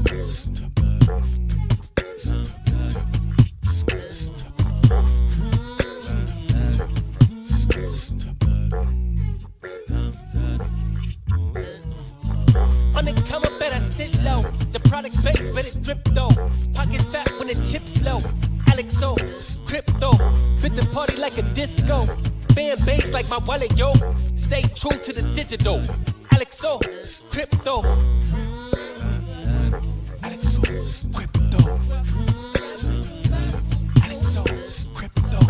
On the cover, better sit low. The product base, better drip though. Pocket fat when the chips low. AlexOCrypto, fit the party like a disco. Fan base like my wallet, yo. Stay true to the digital. AlexOCrypto. AlexOCrypto. AlexOCrypto.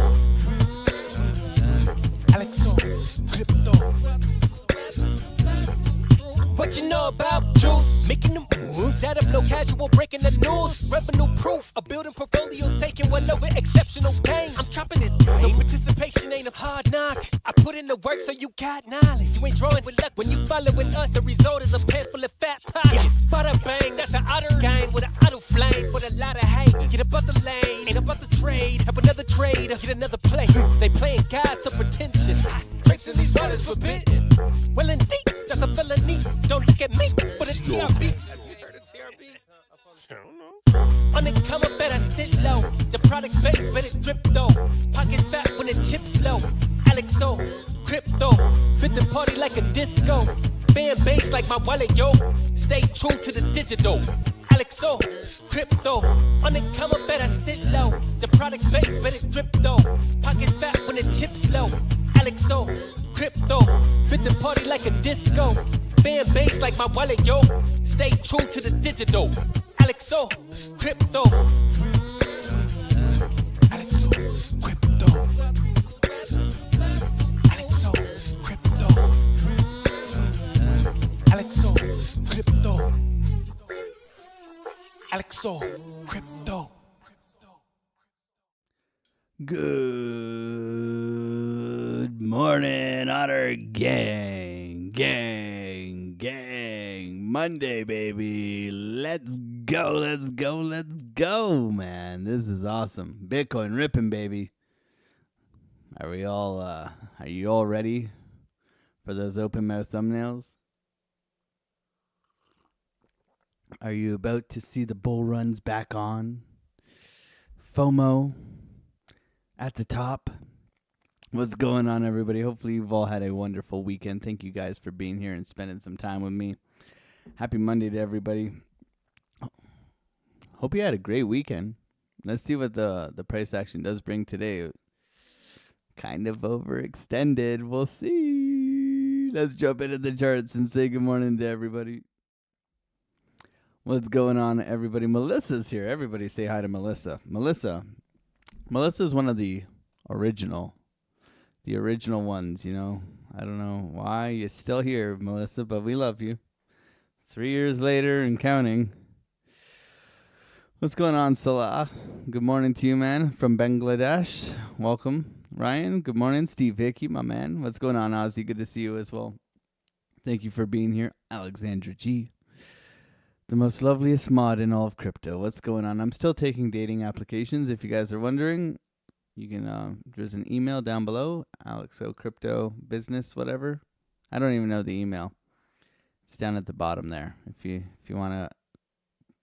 AlexOCrypto. What you know about juice? Making the moves, data flow casual, breaking the news. Revenue proof, a building portfolios taking well over exceptional pain. I'm trapping this game, so participation ain't a hard knock. I put in the work so you got knowledge. You ain't drawing with luck when you following us. The result is a pants full of fat pockets. Bada bang, that's an otter game with an auto flame. With a lot of hate, get above the lane, ain't about the trade. Have another trade, get another play. They playing God so pretentious. Grapes in these waters forbidden. Well indeed, that's a felony. Don't look at me for the TRB. Have you heard of TRB? I don't know. On the cover, better sit low. The product base, better drip though. Pocket fat when the chips low. AlexOCrypto, fit the party like a disco. Fan base like my wallet, yo. Stay true to the digital. AlexOCrypto, on the cover, better sit low. The product base, better drip though. Pocket fat when the chips low. AlexOCrypto, fit the party like a disco. Fan base like my wallet, yo. Stay true to the digital. AlexOCrypto. AlexOCrypto. AlexOCrypto. AlexOCrypto. AlexOCrypto. Good morning, Otter Gang. Monday, baby. Let's go, man. This is awesome. Bitcoin ripping, baby. Are you all ready for those open mouth thumbnails? Are you about to see the bull runs back on? FOMO at the top. What's going on, everybody? Hopefully you've all had a wonderful weekend. Thank you guys for being here and spending some time with me. Happy Monday to everybody. Hope you had a great weekend. Let's see what the price action does bring today. Kind of overextended. We'll see. Let's jump into the charts and say good morning to everybody. What's going on, everybody? Melissa's here. Everybody say hi to Melissa. Melissa's one of the original ones, you know. I don't know why you're still here, Melissa, but we love you. 3 years later and counting. What's going on, Salah? Good morning to you, man, from Bangladesh. Welcome. Ryan, good morning. Steve Hickey, my man. What's going on, Ozzy? Good to see you as well. Thank you for being here. Alexandra G. The most loveliest mod in all of crypto. What's going on? I'm still taking dating applications. If you guys are wondering, you can, there's an email down below. AlexOCrypto business, whatever. I don't even know the email. It's down at the bottom there. If you want to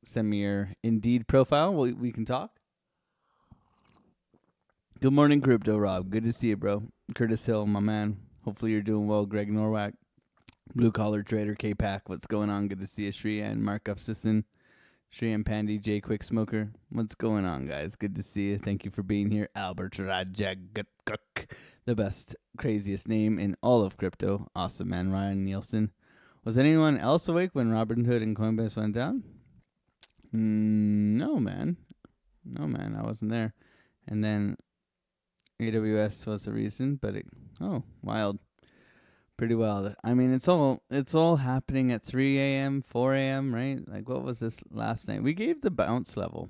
send me your Indeed profile, we can talk. Good morning, Crypto Rob. Good to see you, bro. Curtis Hill, my man. Hopefully you're doing well. Greg Norwack. Blue Collar Trader, K-Pack. What's going on? Good to see you, Shreya and Mark Ufsison. Shreya and Pandy, J Quick Smoker. What's going on, guys? Good to see you. Thank you for being here. Albert Rajagakuk, the best, craziest name in all of crypto. Awesome, man. Ryan Nielsen. Was anyone else awake when Robinhood and Coinbase went down? No, man. I wasn't there. And then AWS was the reason, but wild. Pretty wild. I mean, it's all happening at 3 a.m., 4 a.m., right? Like, what was this last night? We gave the bounce level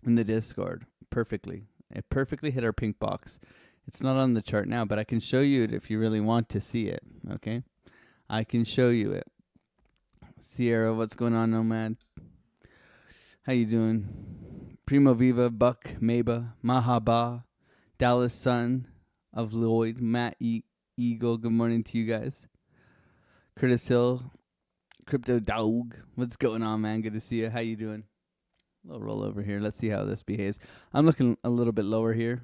in the Discord perfectly. It perfectly hit our pink box. It's not on the chart now, but I can show you it if you really want to see it, okay? I can show you it. Sierra, what's going on, Nomad? How you doing? Primo Viva, Buck, Maba, Mahaba, Dallas Son of Lloyd, Matt Eagle, good morning to you guys. Curtis Hill, Crypto dog. What's going on, man? Good to see you. How you doing? A little roll over here. Let's see how this behaves. I'm looking a little bit lower here.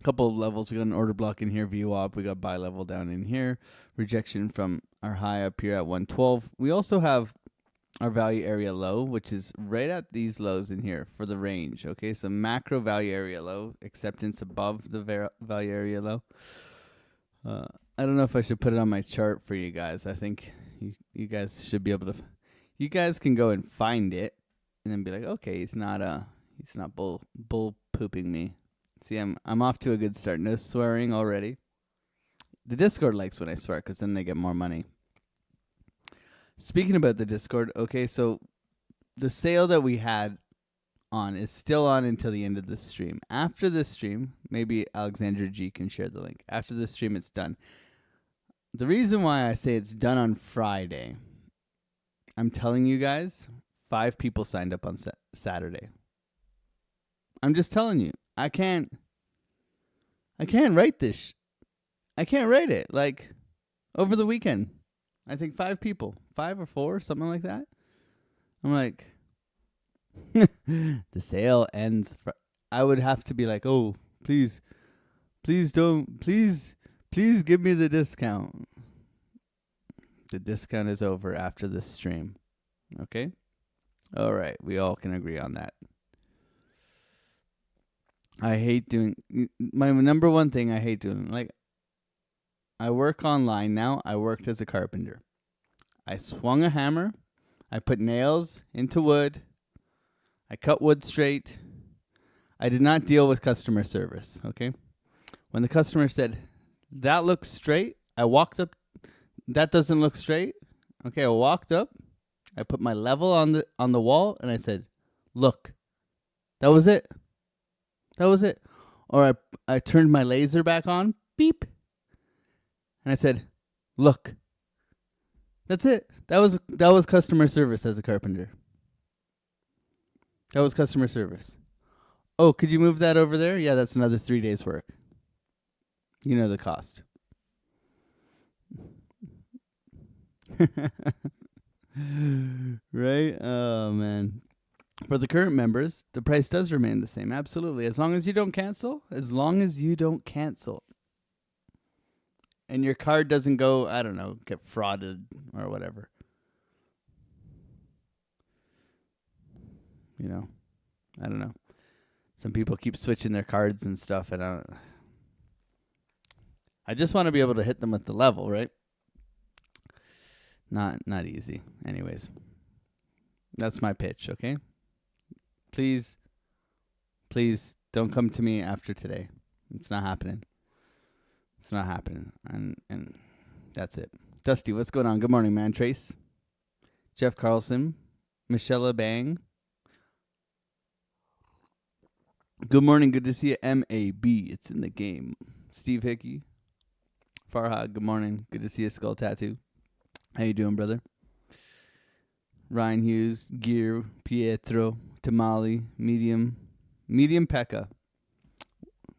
A couple of levels. We got an order block in here. VWAP. We got buy level down in here. Rejection from our high up here at 112. We also have our value area low, which is right at these lows in here for the range. Okay, so macro value area low. Acceptance above the value area low. I don't know if I should put it on my chart for you guys. I think you guys should be able to. You guys can go and find it, and then be like, okay, he's not bull pooping me. See, I'm off to a good start. No swearing already. The Discord likes when I swear because then they get more money. Speaking about the Discord, okay, so the sale that we had on is still on until the end of this stream. After this stream, maybe Alexandra G can share the link. After this stream, it's done. The reason why I say it's done on Friday, I'm telling you guys, 5 people signed up on Saturday. I'm just telling you, I can't write this. I can't write it. Like, over the weekend, I think 5 people, 5 or 4, something like that. I'm like, the sale ends. I would have to be like, oh, please give me the discount. The discount is over after this stream. Okay? All right. We all can agree on that. I hate doing... My number one thing I hate doing... Like, I work online now. I worked as a carpenter. I swung a hammer. I put nails into wood. I cut wood straight. I did not deal with customer service. Okay? When the customer said, that looks straight, I walked up. That doesn't look straight. Okay, I walked up. I put my level on the wall, and I said, look. That was it. That was it. Or I turned my laser back on. Beep. And I said, look. That's it. That was customer service as a carpenter. That was customer service. Oh, could you move that over there? Yeah, that's another 3 days' work. You know the cost. Right? Oh, man. For the current members, the price does remain the same. Absolutely. As long as you don't cancel. As long as you don't cancel. And your card doesn't go, I don't know, get frauded or whatever. You know, I don't know. Some people keep switching their cards and stuff, and I just want to be able to hit them with the level, right? Not easy. Anyways, that's my pitch, okay? Please don't come to me after today. It's not happening. It's not happening. And that's it. Dusty, what's going on? Good morning, man. Trace, Jeff Carlson, Michelle Bang. Good morning. Good to see you. MAB. It's in the game. Steve Hickey. Farhad. Good morning. Good to see you. Skull Tattoo. How you doing, brother? Ryan Hughes. Gear. Pietro. Tamale. Medium. Medium Pekka.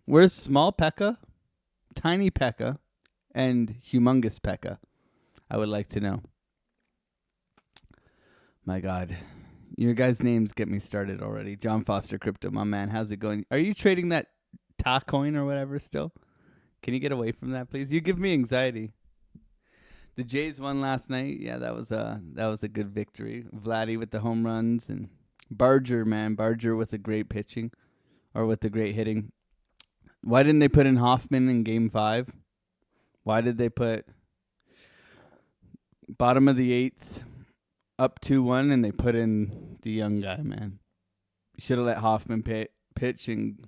Where's small Pekka? Tiny Pekka. And humongous Pekka? I would like to know. My God. Your guys' names get me started already. John Foster Crypto, my man. How's it going? Are you trading that Ta coin or whatever still? Can you get away from that, please? You give me anxiety. The Jays won last night. Yeah, that was a good victory. Vladdy with the home runs and Barger, man. Barger with the great pitching or with the great hitting. Why didn't they put in Hoffman in Game 5? Why did they put bottom of the 8th up 2-1 and they put in the young guy, man? You should have let Hoffman pitch. And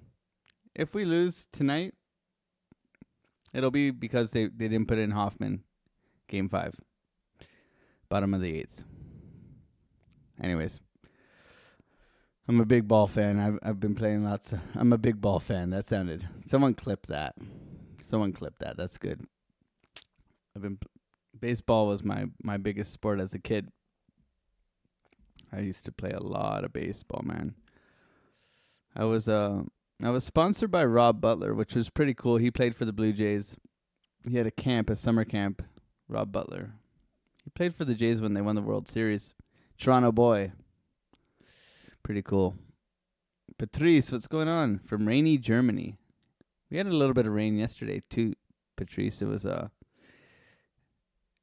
if we lose tonight, it'll be because they didn't put in Hoffman Game 5. Bottom of the 8th. Anyways. I'm a big ball fan. I've been playing lots. I'm a big ball fan. That sounded. Someone clip that. That's good. Baseball was my biggest sport as a kid. I used to play a lot of baseball, man. I was sponsored by Rob Butler, which was pretty cool. He played for the Blue Jays. He had a summer camp. Rob Butler. He played for the Jays when they won the World Series. Toronto boy. Pretty cool. Patrice, what's going on? From rainy Germany. We had a little bit of rain yesterday too, Patrice. It was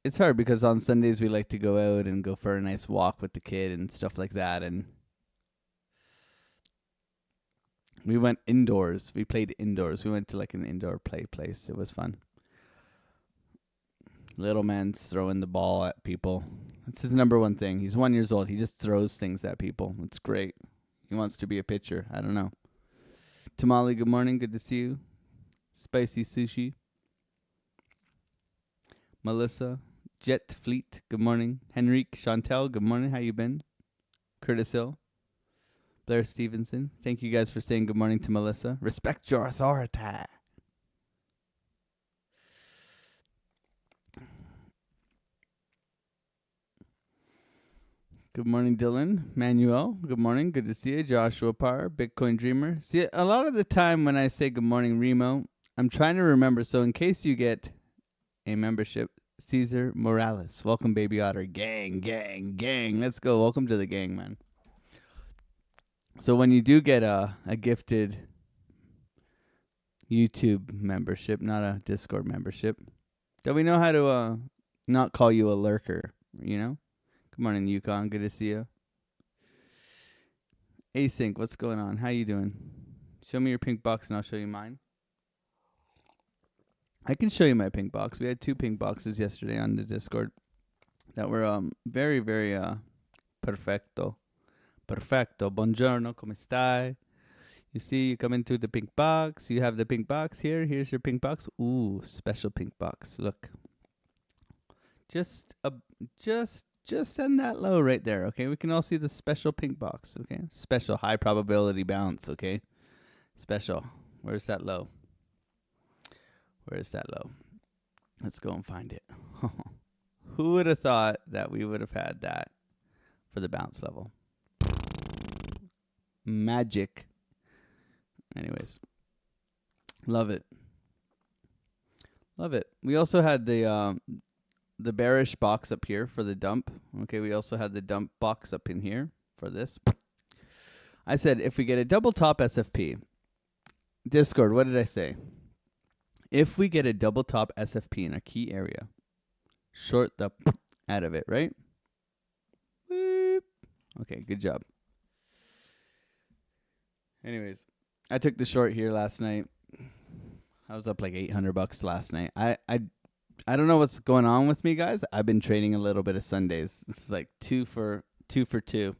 it's hard because on Sundays we like to go out and go for a nice walk with the kid and stuff like that, and we went indoors. We played indoors. We went to like an indoor play place. It was fun. Little man's throwing the ball at people. That's his number one thing. He's 1 year old. He just throws things at people. It's great. He wants to be a pitcher. I don't know. Tamale, good morning. Good to see you. Spicy Sushi. Melissa. Jet Fleet, good morning. Henrique Chantel, good morning. How you been? Curtis Hill. Blair Stevenson. Thank you guys for saying good morning to Melissa. Respect your authority. Good morning, Dylan. Manuel, good morning. Good to see you. Joshua Parr, Bitcoin Dreamer. See, a lot of the time when I say good morning, Remo, I'm trying to remember. So in case you get a membership, Caesar Morales. Welcome, Baby Otter. Gang, gang, gang. Let's go. Welcome to the gang, man. So when you do get a gifted YouTube membership, not a Discord membership, that we know how to not call you a lurker, you know? Good morning, Yukon. Good to see you. Async, what's going on? How you doing? Show me your pink box and I'll show you mine. I can show you my pink box. We had 2 pink boxes yesterday on the Discord that were very, very perfecto. Perfecto. Buongiorno, come stai? You see, you come into the pink box. You have the pink box here. Here's your pink box. Ooh, special pink box. Look. Just on that low right there, okay? We can all see the special pink box, okay? Special high probability bounce, okay? Special. Where's that low? Where's that low? Let's go and find it. Who would have thought that we would have had that for the bounce level? Magic. Anyways. Love it. Love it. We also had the bearish box up here for the dump. Okay, we also had the dump box up in here for this. I said if we get a double top SFP. Discord, what did I say? If we get a double top SFP in a key area, short the out of it, right? Boop. Okay, good job. Anyways, I took the short here last night. I was up like $800 last night. I don't know what's going on with me, guys. I've been trading a little bit of Sundays. This is like 2 for 2.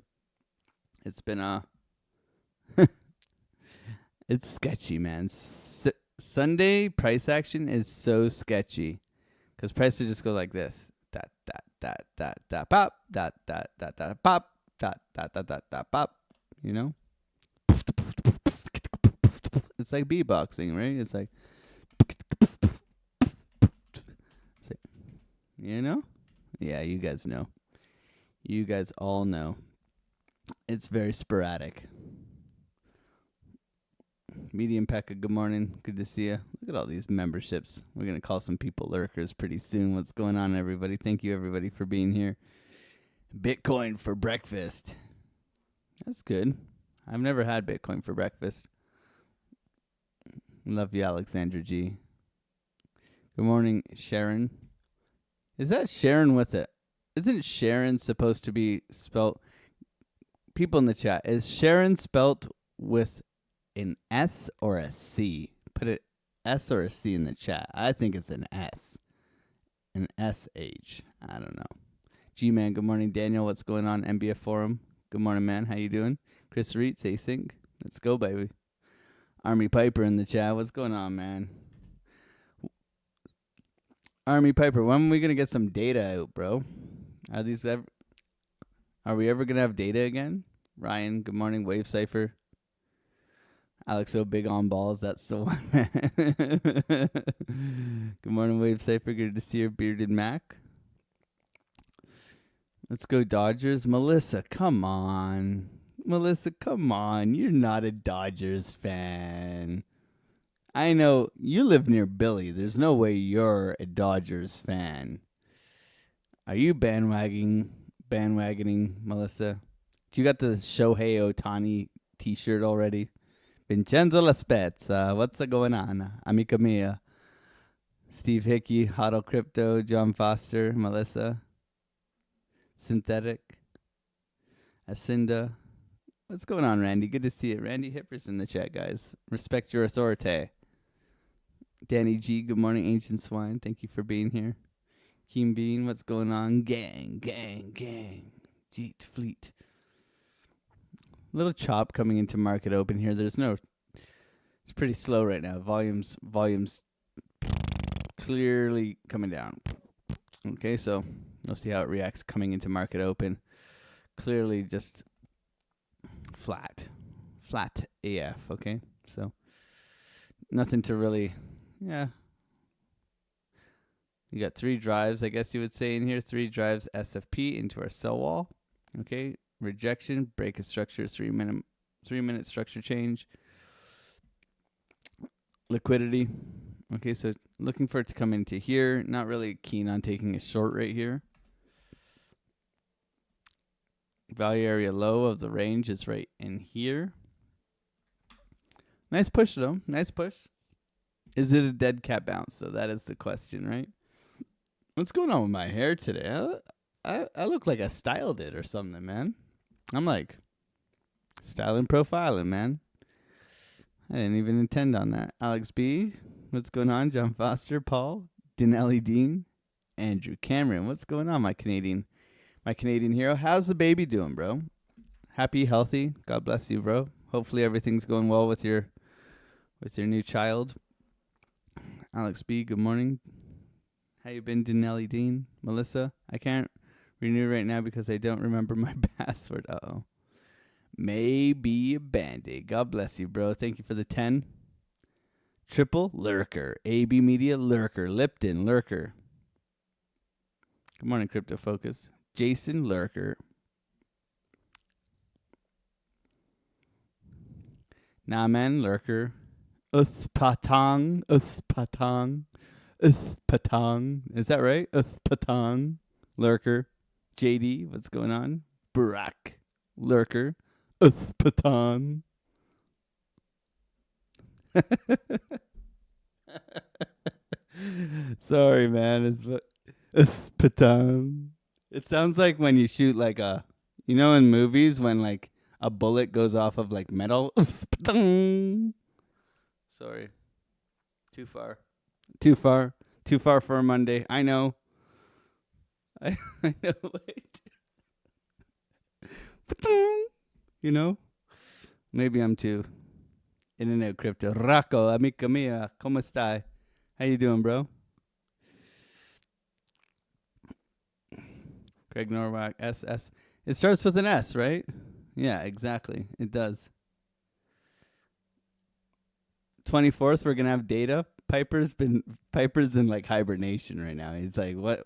It's been it's sketchy, man. Sunday price action is so sketchy because price will just go like this. Pop, pop, pop, you know? It's like beatboxing, right? It's like, you know? Yeah, you guys know. You guys all know. It's very sporadic. Medium Pekka, good morning. Good to see you. Look at all these memberships. We're going to call some people lurkers pretty soon. What's going on, everybody? Thank you, everybody, for being here. Bitcoin for breakfast. That's good. I've never had Bitcoin for breakfast. Love you, Alexandra G. Good morning, Sharon. Is that Sharon with it? Isn't Sharon supposed to be spelt? People in the chat, is Sharon spelt with an S or a C? Put an S or a C in the chat. I think it's an S. An SH. I don't know. G-Man, good morning. Daniel, what's going on? MBF Forum. Good morning, man. How you doing? Chris Reitz, async. Let's go, baby. Army Piper in the chat. What's going on, man? Army Piper, when are we going to get some data out, bro? Are we ever going to have data again? Ryan, good morning. Wave Cypher. AlexO, big on balls. That's the one, man. Good morning, Wave Cypher. Good to see your bearded Mac. Let's go Dodgers. Melissa, come on. Melissa, come on. You're not a Dodgers fan. I know you live near Billy. There's no way you're a Dodgers fan. Are you bandwagoning, Melissa? You got the Shohei Ohtani t-shirt already? Vincenzo Laspezza, what's going on? Amica mia. Steve Hickey, AlexOCrypto, John Foster, Melissa. Synthetic. Acinda. What's going on, Randy? Good to see you. Randy Hipper's in the chat, guys. Respect your authority. Danny G, good morning. Ancient Swine, thank you for being here. Keen Bean, what's going on? Gang. Jeet Fleet. Little chop coming into market open here. It's pretty slow right now. Volumes clearly coming down. Okay, so we'll see how it reacts coming into market open. Clearly just flat AF, okay? So nothing to really, yeah. You got 3 drives, I guess you would say in here. 3 drives SFP into our sell wall. Okay, rejection, break of structure, 3 minute structure change. Liquidity. Okay, so looking for it to come into here. Not really keen on taking a short right here. Value area low of the range is right in here. Nice push, though. Nice push. Is it a dead cat bounce? So that is the question, right? What's going on with my hair today? I look like I styled it or something, man. I'm like styling, profiling, man. I didn't even intend on that. Alex B, what's going on? John Foster, Paul, Denelli Dean, Andrew Cameron. What's going on, my Canadian hero? How's the baby doing, bro? Happy, healthy. God bless you, bro. Hopefully everything's going well with your new child. Alex B, good morning. How you been, Denelli Dean? Melissa, I can't renew right now because I don't remember my password. Uh-oh. Maybe a Band-Aid. God bless you, bro. Thank you for the 10. Triple Lurker. AB Media Lurker. Lipton Lurker. Good morning, Crypto Focus. Jason Lurker. Naman Lurker. Uthpatang. Is that right? Uthpatang. Lurker. JD, what's going on? Barack. Lurker. Uthpatang. Sorry, man. It's Uthpatang. It sounds like when you shoot like in movies when like a bullet goes off of like metal. Sorry. Too far for a Monday. I know. I know. Wait. Maybe I'm too in and out crypto. Rocco, amica mia, como stai? How you doing, bro? Greg Norwalk, SS. It starts with an S, right? Yeah, exactly. It does. 24th, we're gonna have data. Piper's in like hibernation right now. He's like, what?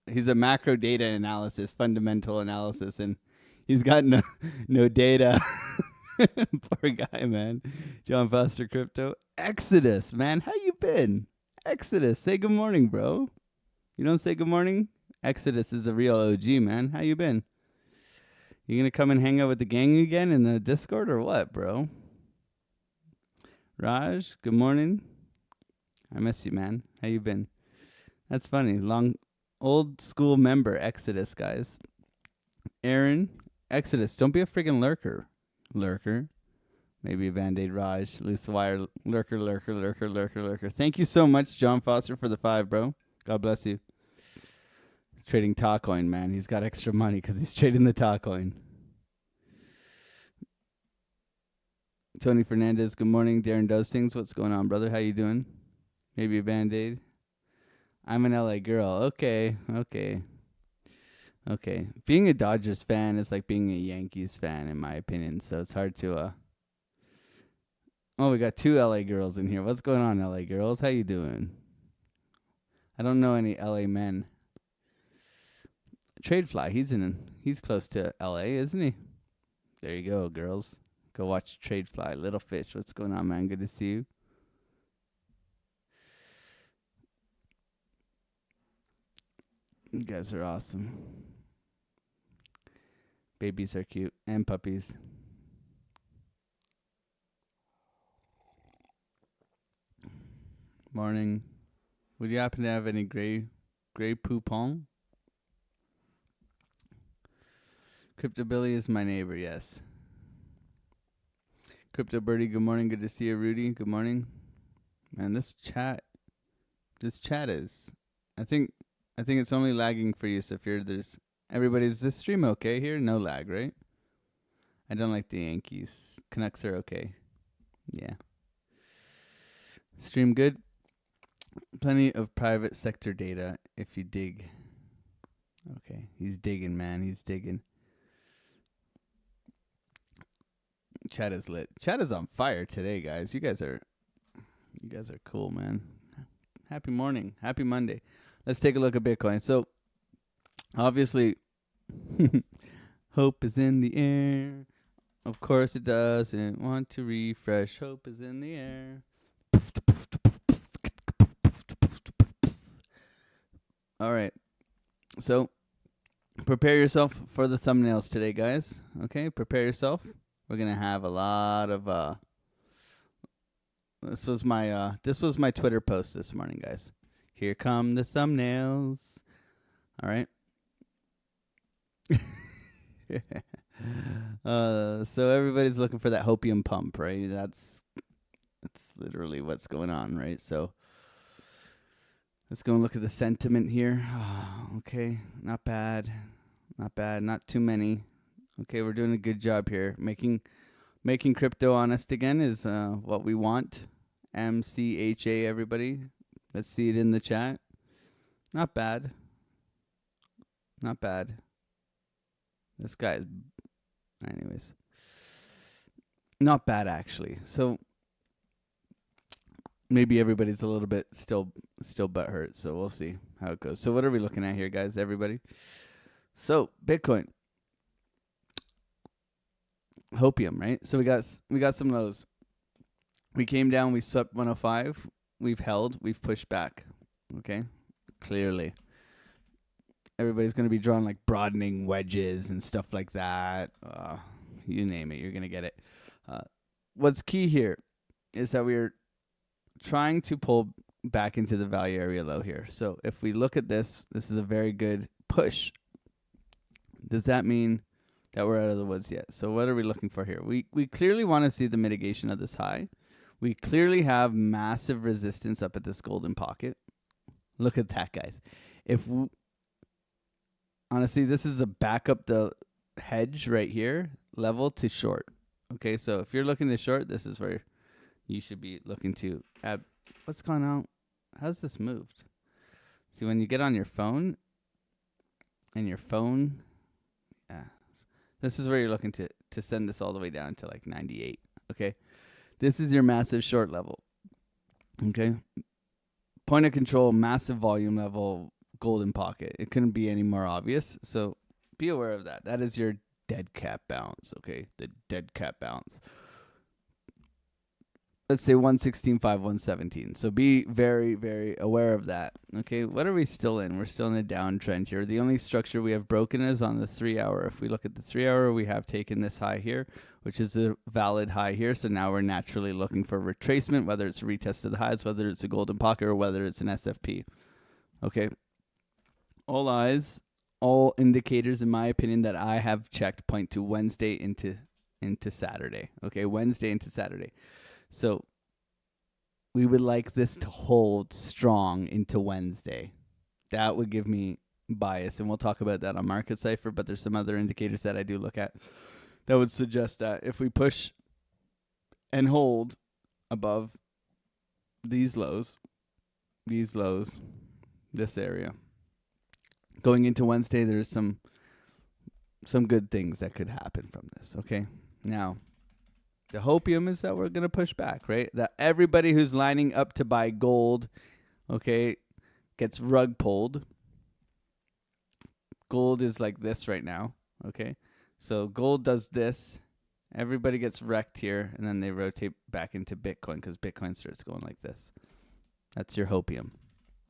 He's a macro data analysis, fundamental analysis, and he's got no data. Poor guy, man. John Foster Crypto. Exodus, man. How you been? Exodus, say good morning, bro. You don't say good morning? Exodus is a real OG, man. How you been? You gonna come and hang out with the gang again in the Discord or what, bro? Raj, good morning. I miss you, man. How you been? That's funny. Old school member, Exodus, guys. Aaron, Exodus, don't be a friggin' lurker. Lurker. Maybe a Band-Aid Raj. Loose wire. Lurker. Thank you so much, John Foster, for the 5, bro. God bless you. Trading Talcoin, man. He's got extra money because he's trading the Talcoin. Tony Fernandez, good morning. Darren Does Things. What's going on, brother? How you doing? Maybe a Band-Aid. I'm an LA girl. Okay. Being a Dodgers fan is like being a Yankees fan, in my opinion. So it's hard to. Oh, we got 2 LA girls in here. What's going on, LA girls? How you doing? I don't know any LA men. Tradefly, he's close to LA, isn't he? There you go, girls. Go watch Tradefly. Little Fish. What's going on, man? Good to see you. You guys are awesome. Babies are cute. And puppies. Morning. Would you happen to have any gray poupon? Crypto Billy is my neighbor, yes. Crypto Birdie, good morning. Good to see you, Rudy. Good morning. Man, this chat is, I think it's only lagging for you, so if you're, is this stream okay here? No lag, right? I don't like the Yankees. Canucks are okay. Yeah. Stream good. Plenty of private sector data if you dig. Okay, he's digging, man. He's digging. Chat is lit. Chat is on fire today, guys. You guys are cool, man. Happy morning. Happy Monday. Let's take a look at Bitcoin. So, obviously, hope is in the air. Of course it doesn't want to refresh. Hope is in the air. All right. So, prepare yourself for the thumbnails today, guys. Okay, prepare yourself. We're going to have a lot of this was my Twitter post this morning, guys. Here come the thumbnails. All right. So everybody's looking for that hopium pump, right? That's literally what's going on, right? So let's go and look at the sentiment here. Okay, not bad. Not bad. Not too many. Okay, we're doing a good job here. Making crypto honest again is what we want. MCHA, everybody. Let's see it in the chat. Not bad. Not bad. This guy is... Anyways. Not bad, actually. So, maybe everybody's a little bit still butthurt, so we'll see how it goes. So, what are we looking at here, guys, everybody? So, Bitcoin. Hopium, right? So, we got some lows. We came down, we swept 105. We've held, we've pushed back. Okay? Clearly. Everybody's going to be drawing like broadening wedges and stuff like that. You name it, you're going to get it. What's key here is that we're trying to pull back into the value area low here. So if we look at this, this is a very good push. Does that mean that we're out of the woods yet? So what are we looking for here? We clearly want to see the mitigation of this high. We clearly have massive resistance up at this golden pocket. Look at that, guys. Honestly, this is a back up the hedge right here, level to short. Okay, so if you're looking to short, this is where you should be looking to add. What's going on? How's this moved? See, when you get on your phone, and your phone, yeah, this is where you're looking to send this all the way down to like 98. Okay, this is your massive short level. Okay, point of control, massive volume level, golden pocket. It couldn't be any more obvious. So be aware of that. That is your dead cat bounce. Okay, the dead cat bounce. Let's say 116.5, 117. So be very, very aware of that. Okay, what are we still in? We're still in a downtrend here. The only structure we have broken is on the 3 hour. If we look at the 3 hour, we have taken this high here, which is a valid high here. So now we're naturally looking for retracement, whether it's a retest of the highs, whether it's a golden pocket, or whether it's an SFP. Okay. All eyes, all indicators, in my opinion, that I have checked point to Wednesday into Saturday. Okay, Wednesday into Saturday. So we would like this to hold strong into Wednesday. That would give me bias, and we'll talk about that on Market Cipher, but there's some other indicators that I do look at that would suggest that if we push and hold above these lows, this area, going into Wednesday, there's some good things that could happen from this, okay? Now, the hopium is that we're going to push back, right? That everybody who's lining up to buy gold, okay, gets rug pulled. Gold is like this right now, okay? So gold does this. Everybody gets wrecked here, and then they rotate back into Bitcoin because Bitcoin starts going like this. That's your hopium.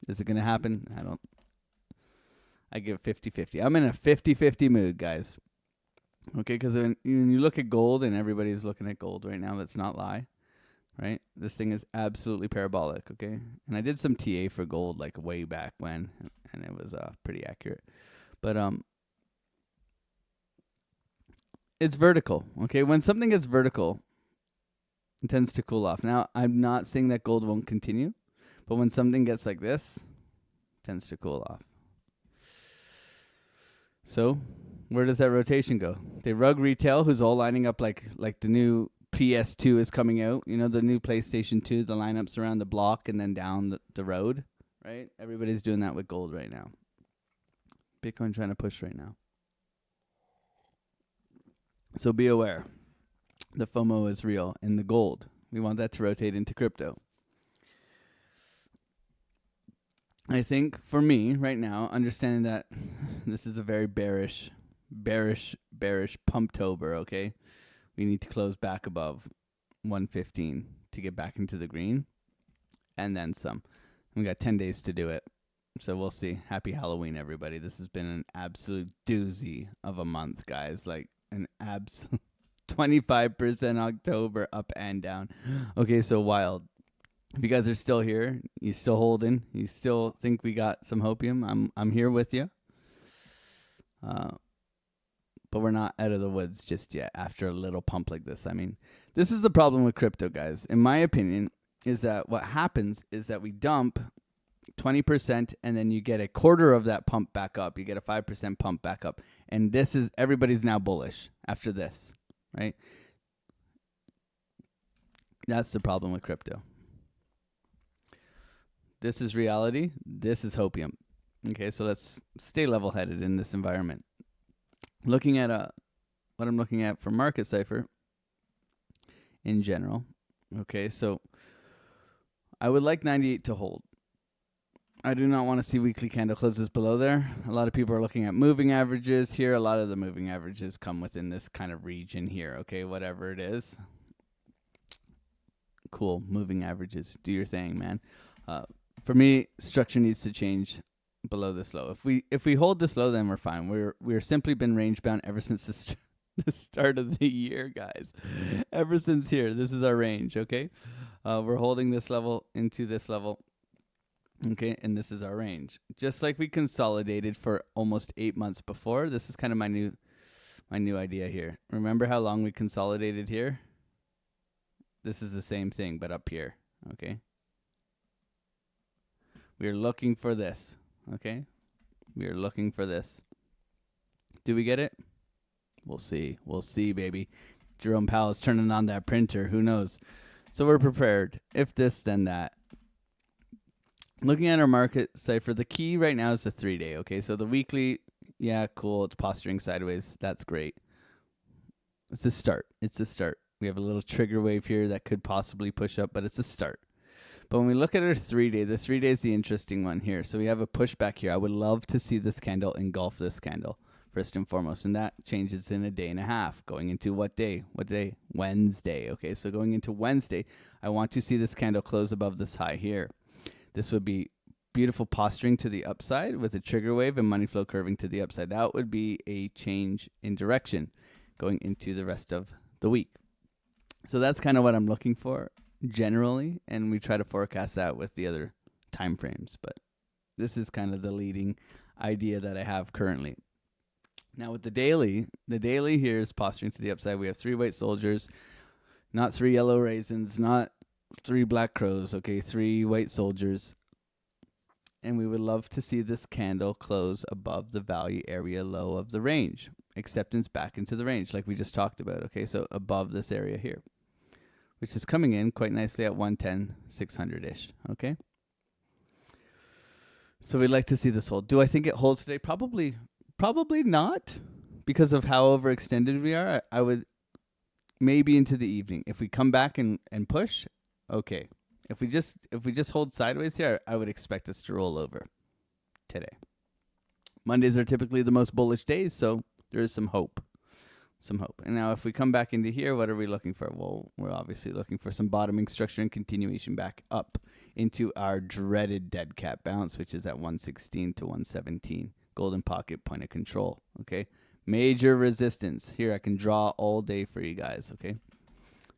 Is it going to happen? I give 50-50. I'm in a 50-50 mood, guys. Okay, because when you look at gold, and everybody's looking at gold right now, let's not lie, right? This thing is absolutely parabolic, okay? And I did some TA for gold like way back when, and it was pretty accurate. But it's vertical, okay? When something gets vertical, it tends to cool off. Now, I'm not saying that gold won't continue, but when something gets like this, it tends to cool off. So, where does that rotation go? They rug retail, who's all lining up like the new PS2 is coming out. You know, the new PlayStation 2, the lineups around the block and then down the road, right? Everybody's doing that with gold right now. Bitcoin trying to push right now. So be aware. The FOMO is real in the gold. We want that to rotate into crypto. I think for me right now, understanding that this is a very bearish pumptober, okay? We need to close back above 115 to get back into the green and then some. We got 10 days to do it. So we'll see. Happy Halloween, everybody. This has been an absolute doozy of a month, guys. Like an absolute 25% October up and down. Okay, so wild. If you guys are still here, you still holding, you still think we got some hopium, I'm here with you. But we're not out of the woods just yet after a little pump like this. I mean, this is the problem with crypto, guys. In my opinion, is that what happens is that we dump 20% and then you get a quarter of that pump back up. You get a 5% pump back up. And this is, everybody's now bullish after this, right? That's the problem with crypto. This is reality. This is hopium. Okay, so let's stay level-headed in this environment. Looking at what I'm looking at for market cipher in general. Okay, so I would like 98 to hold. I do not want to see weekly candle closes below there. A lot of people are looking at moving averages here. A lot of the moving averages come within this kind of region here. Okay, whatever it is. Cool, moving averages. Do your thing, man. For me, structure needs to change below this low. If we hold this low, then we're fine. We're simply been range bound ever since the start of the year, guys. Ever since here, this is our range. Okay, we're holding this level into this level. Okay, and this is our range. Just like we consolidated for almost 8 months before. This is kind of my new idea here. Remember how long we consolidated here? This is the same thing, but up here. Okay. We are looking for this, okay? We are looking for this. Do we get it? We'll see. We'll see, baby. Jerome Powell's turning on that printer. Who knows? So we're prepared. If this, then that. Looking at our market cipher, the key right now is the 3-day, okay? So the weekly, yeah, cool. It's posturing sideways. That's great. It's a start. It's a start. We have a little trigger wave here that could possibly push up, but it's a start. But when we look at our 3-day, the 3-day is the interesting one here. So we have a pushback here. I would love to see this candle engulf this candle, first and foremost. And that changes in a day and a half. Going into what day? What day? Wednesday. Okay, so going into Wednesday, I want to see this candle close above this high here. This would be beautiful posturing to the upside with a trigger wave and money flow curving to the upside. That would be a change in direction going into the rest of the week. So that's kind of what I'm looking for generally, and we try to forecast that with the other time frames, but this is kind of the leading idea that I have currently. Now with the daily here is posturing to the upside. We have 3 white soldiers, not 3 yellow raisins, not 3 black crows, okay, 3 white soldiers, and we would love to see this candle close above the value area low of the range. Acceptance back into the range like we just talked about, okay, so above this area here, which is coming in quite nicely at 110, 600-ish, okay? So we'd like to see this hold. Do I think it holds today? Probably not, because of how overextended we are. I would maybe into the evening. If we come back and push, okay. If we just hold sideways here, I would expect us to roll over today. Mondays are typically the most bullish days, so there is some hope. And now if we come back into here, what are we looking for? Well, we're obviously looking for some bottoming structure and continuation back up into our dreaded dead cat bounce, which is at 116 to 117. golden pocket point of control. Okay, major resistance here. I can draw all day for you guys. Okay,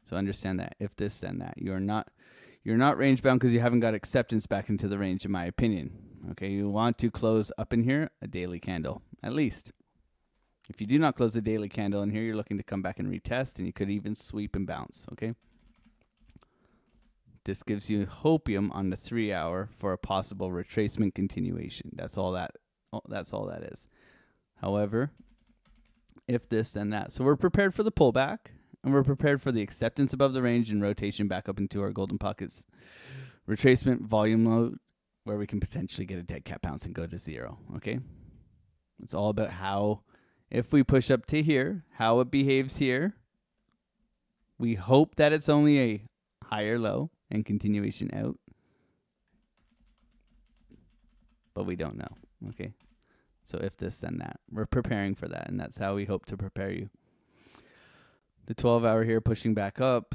so understand that. If this, then that. You're not range bound because you haven't got acceptance back into the range, in my opinion. Okay, you want to close up in here a daily candle at least. If you do not close a daily candle in here, you're looking to come back and retest, and you could even sweep and bounce. Okay. This gives you hopium on the 3 hour for a possible retracement continuation. That's all that is. However, if this, then that. So we're prepared for the pullback, and we're prepared for the acceptance above the range and rotation back up into our golden pockets retracement volume load, where we can potentially get a dead cat bounce and go to 0. Okay. It's all about how, if we push up to here, how it behaves here. We hope that it's only a higher low and continuation out, but we don't know. Okay, so if this, then that. We're preparing for that, and that's how we hope to prepare you. The 12 hour here pushing back up,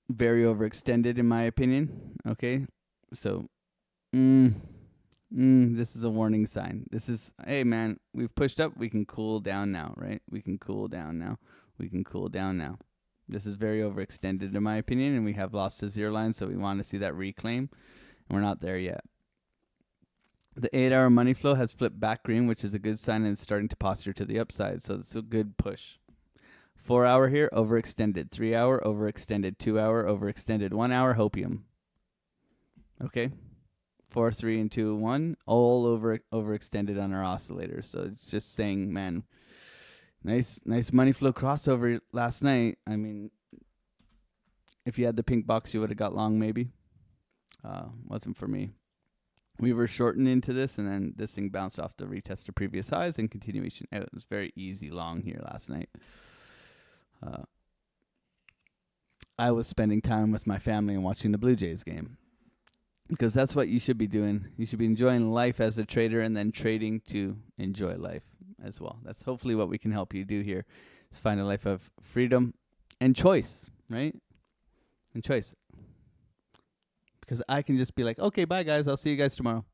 very overextended in my opinion. Okay, so this is a warning sign. This is, hey man, we've pushed up, we can cool down now, right? We can cool down now. We can cool down now. This is very overextended in my opinion, and we have lost to 0 line, so we want to see that reclaim, and we're not there yet. The 8 hour money flow has flipped back green, which is a good sign, and it's starting to posture to the upside, so it's a good push. 4 hour here, overextended. 3 hour, overextended. 2 hour, overextended. 1 hour, hopium. Okay. 4, 3, and 2, 1, all overextended on our oscillator. So it's just saying, man, nice money flow crossover last night. I mean, if you had the pink box, you would have got long maybe. Wasn't for me. We were shortened into this, and then this thing bounced off the retest to previous highs and continuation out. It was very easy long here last night. I was spending time with my family and watching the Blue Jays game. Because that's what you should be doing. You should be enjoying life as a trader and then trading to enjoy life as well. That's hopefully what we can help you do here, is find a life of freedom and choice, right? And choice. Because I can just be like, okay, bye guys, I'll see you guys tomorrow.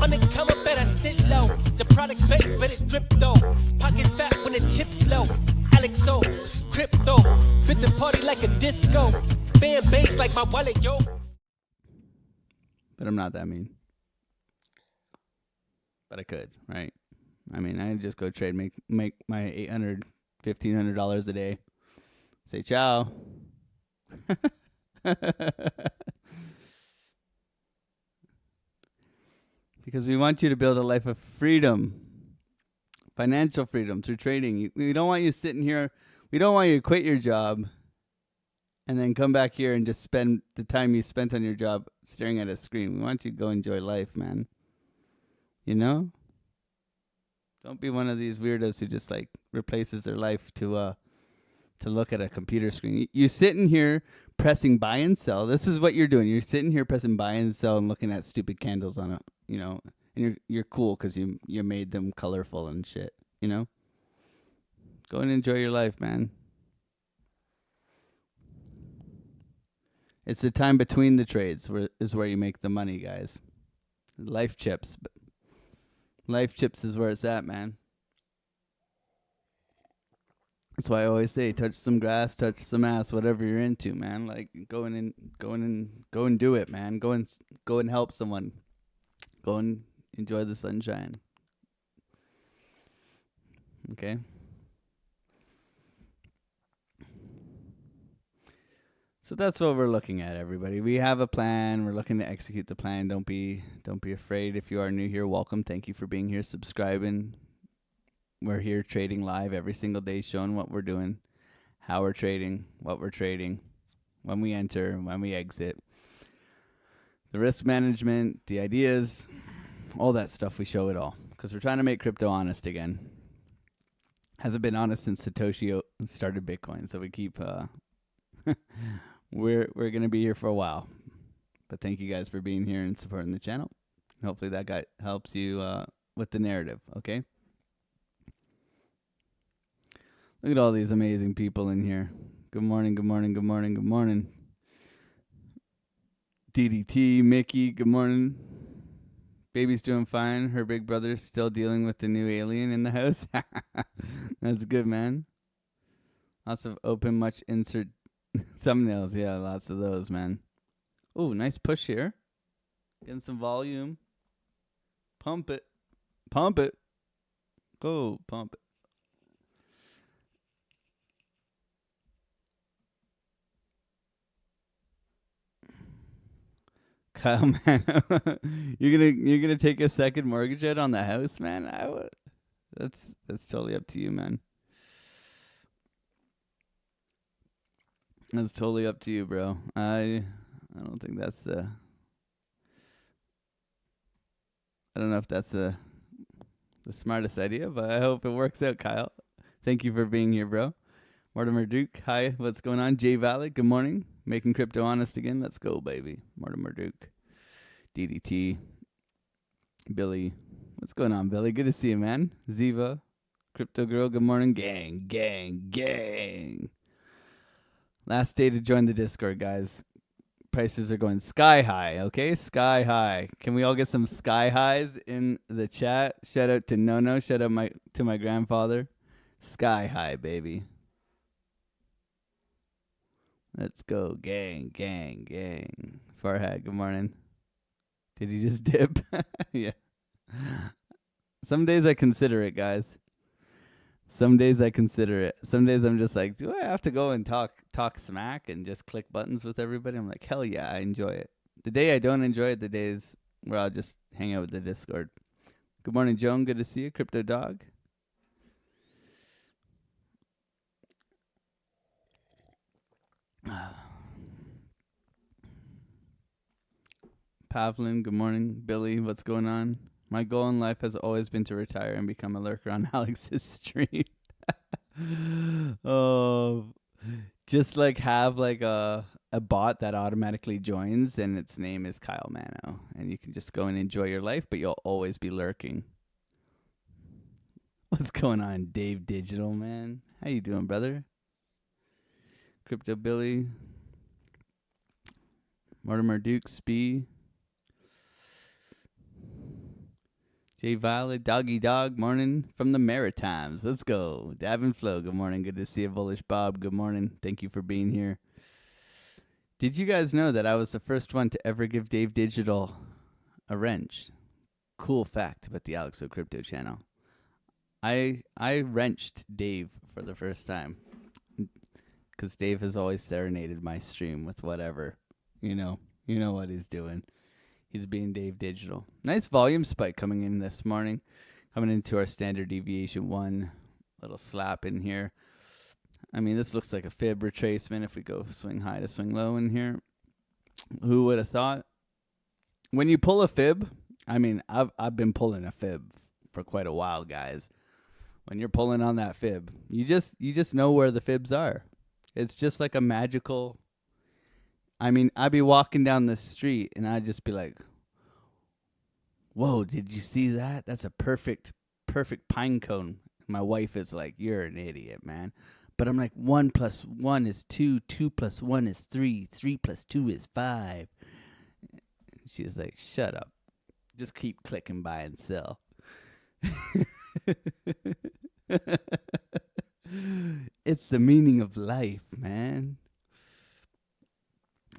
On the counter, better sit low. The product base, but it drip though. Pocket fat when the chips low. AlexOCrypto, fit the party like a disco. Fan base like my wallet, yo. But I'm not that mean. But I could, right? I mean, I just go trade, make my $800, $1,500 a day. Say ciao. Because we want you to build a life of freedom, financial freedom through trading. We don't want you sitting here. We don't want you to quit your job and then come back here and just spend the time you spent on your job staring at a screen. We want you to go enjoy life, man. You know? Don't be one of these weirdos who just like replaces their life to look at a computer screen. You sitting here pressing buy and sell. This is what you're doing. You're sitting here pressing buy and sell and looking at stupid candles on it, you know. And you're cool because you made them colorful and shit, you know. Go and enjoy your life, man. It's the time between the trades where you make the money, guys. Life chips. Life chips is where it's at, man. That's why I always say, touch some grass, touch some ass, whatever you're into, man. Like go and do it, man. Go and help someone. Go and enjoy the sunshine. Okay. So that's what we're looking at, everybody. We have a plan. We're looking to execute the plan. Don't be afraid. If you are new here, welcome. Thank you for being here, subscribing. We're here trading live every single day, showing what we're doing, how we're trading, what we're trading, when we enter, when we exit. The risk management, the ideas, all that stuff, we show it all. Because we're trying to make crypto honest again. Hasn't been honest since Satoshi started Bitcoin. So we keep... We're going to be here for a while. But thank you guys for being here and supporting the channel. Hopefully that helps you with the narrative, okay? Look at all these amazing people in here. Good morning, good morning, good morning, good morning. DDT, Mickey, good morning. Baby's doing fine. Her big brother's still dealing with the new alien in the house. That's good, man. Lots of open, much insert thumbnails. Yeah, lots of those, man. Ooh, nice push here. Getting some volume. Pump it. Pump it. Go, pump it. Kyle, man, you're gonna take a second mortgage out on the house, man. That's totally up to you, man. That's totally up to you, bro. I don't think that's I don't know if that's the smartest idea, but I hope it works out, Kyle. Thank you for being here, bro. Mortimer Duke, hi, what's going on? Jay Valley, good morning. Making crypto honest again. Let's go, baby. Mortimer Duke. DDT. Billy. What's going on, Billy? Good to see you, man. Ziva. Crypto Girl, good morning. Gang, gang, gang. Last day to join the Discord, guys. Prices are going sky high, okay? Sky high. Can we all get some sky highs in the chat? Shout out to Nono. Shout out to my grandfather. Sky high, baby. Let's go. Gang, gang, gang. Farhad, good morning. Did he just dip? Yeah. Some days I consider it, guys. Some days I consider it. Some days I'm just like, do I have to go and talk smack and just click buttons with everybody? I'm like, hell yeah, I enjoy it. The day I don't enjoy it, the days where I'll just hang out with the Discord. Good morning, Joan. Good to see you. Crypto Dog. Pavlin, good morning. Billy, what's going on? My goal in life has always been to retire and become a lurker on Alex's stream. Oh, just like have like a bot that automatically joins, and its name is Kyle Mano, and you can just go and enjoy your life, but you'll always be lurking. What's going on, Dave Digital, man? How you doing, brother? Crypto Billy. Mortimer Duke, Spee. Jay Violet, Doggy Dog, morning from the Maritimes. Let's go. Dab and Flow, good morning. Good to see you, Bullish Bob. Good morning. Thank you for being here. Did you guys know that I was the first one to ever give Dave Digital a wrench? Cool fact about the AlexOCrypto channel. I wrenched Dave for the first time because Dave has always serenaded my stream with whatever. You know what he's doing. He's being Dave Digital. Nice volume spike coming in this morning. Coming into our standard deviation 1. Little slap in here. I mean, this looks like a fib retracement if we go swing high to swing low in here. Who would have thought? When you pull a fib, I mean, I've been pulling a fib for quite a while, guys. When you're pulling on that fib, you just know where the fibs are. It's just like a magical. I mean, I'd be walking down the street and I'd just be like, whoa, did you see that? That's a perfect pine cone. My wife is like, you're an idiot, man. But I'm like, 1 + 1 is 2, 2 + 1 is 3, 3 + 2 is 5. She's like, shut up. Just keep clicking buy and sell. It's the meaning of life, man.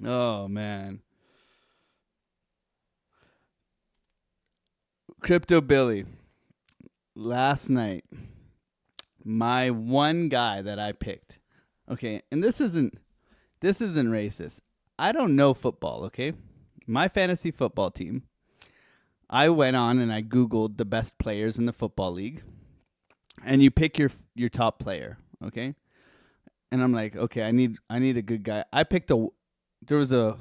Oh, man. Crypto Billy. Last night, my one guy that I picked. Okay, and this isn't racist. I don't know football, okay? My fantasy football team. I went on and I Googled the best players in the football league. And you pick your top player, okay? And I'm like, okay, I need a good guy. I picked there was a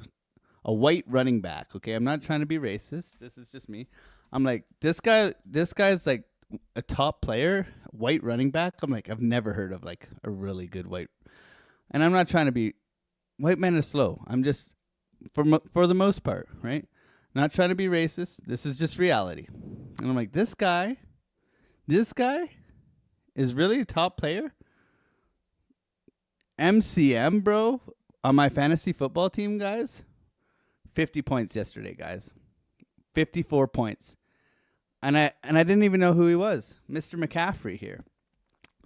white running back, okay? I'm not trying to be racist. This is just me. I'm like, this guy's like a top player, white running back. I'm like, I've never heard of like a really good white. And I'm not trying to be, white men are slow. I'm just, for the most part, right? Not trying to be racist. This is just reality, And I'm like, this guy is really a top player? MCM, bro, on my fantasy football team, guys. 50 points yesterday, guys. 54 points. And I didn't even know who he was. Mr. McCaffrey here.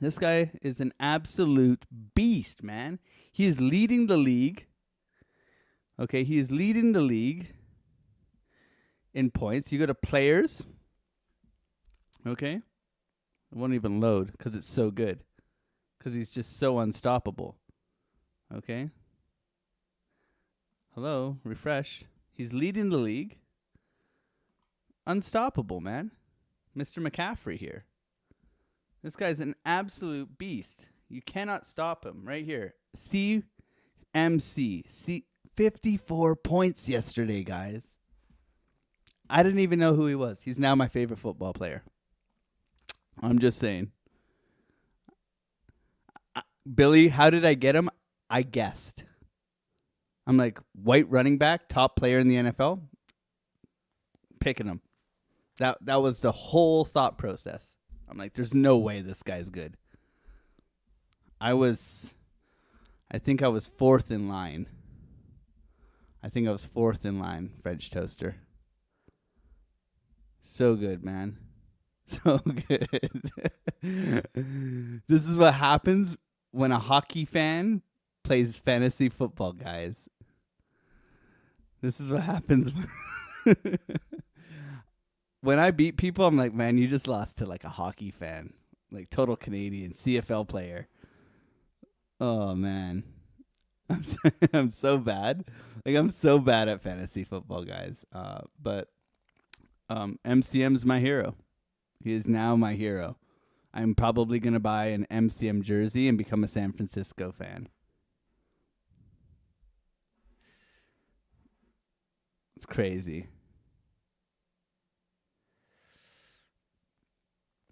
This guy is an absolute beast, man. He is leading the league. Okay, he is leading the league in points. You go to players. Okay. It won't even load because it's so good. Because he's just so unstoppable. Okay. Hello, refresh. He's leading the league. Unstoppable, man. Mr. McCaffrey here. This guy's an absolute beast. You cannot stop him. Right here. CMC. 54 points yesterday, guys. I didn't even know who he was. He's now my favorite football player. I'm just saying. Billy, how did I get him? I guessed. I'm like, white running back, top player in the NFL. Picking him. That was the whole thought process. I'm like, there's no way this guy's good. I think I was fourth in line. French toaster. So good, man. So good. This is what happens when a hockey fan plays fantasy football, guys. This is what happens when I beat people. I'm like, man, you just lost to like a hockey fan, like total Canadian CFL player. Oh man, I'm so bad. Like I'm so bad at fantasy football, guys. But MCM's my hero. He is now my hero. I'm probably gonna buy an MCM jersey and become a San Francisco fan. It's crazy.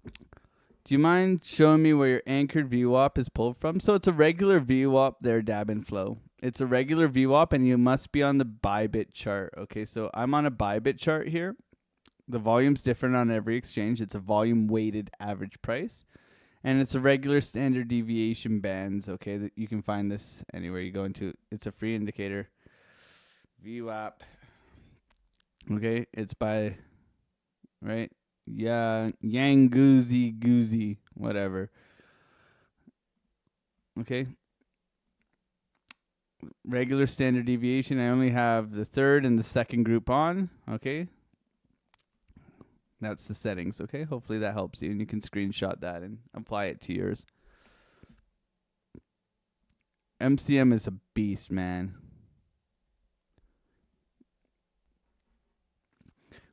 Do you mind showing me where your anchored VWAP is pulled from? So it's a regular VWAP there, Dab and Flow. It's a regular VWAP, and you must be on the Bybit chart. Okay, so I'm on a Bybit chart here. The volume's different on every exchange. It's a volume-weighted average price. And it's a regular standard deviation bands, okay? That you can find this anywhere you go into. It's a free indicator. VWAP. Okay, it's by, right? Yeah, Yang Goozy, whatever. Okay. Regular standard deviation. I only have the third and the second group on. Okay. That's the settings. Okay. Hopefully that helps you, and you can screenshot that and apply it to yours. MCM is a beast, man.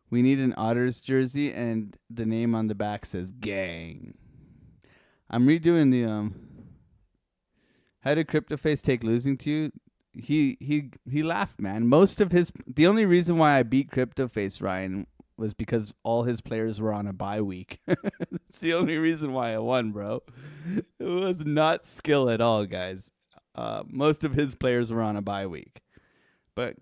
We need an Otters jersey, and the name on the back says gang. I'm redoing the how did CryptoFace take losing to you? He laughed, man. The only reason why I beat CryptoFace, Ryan, was because all his players were on a bye week. That's the only reason why I won, bro. It was not skill at all, guys. Most of his players were on a bye week. But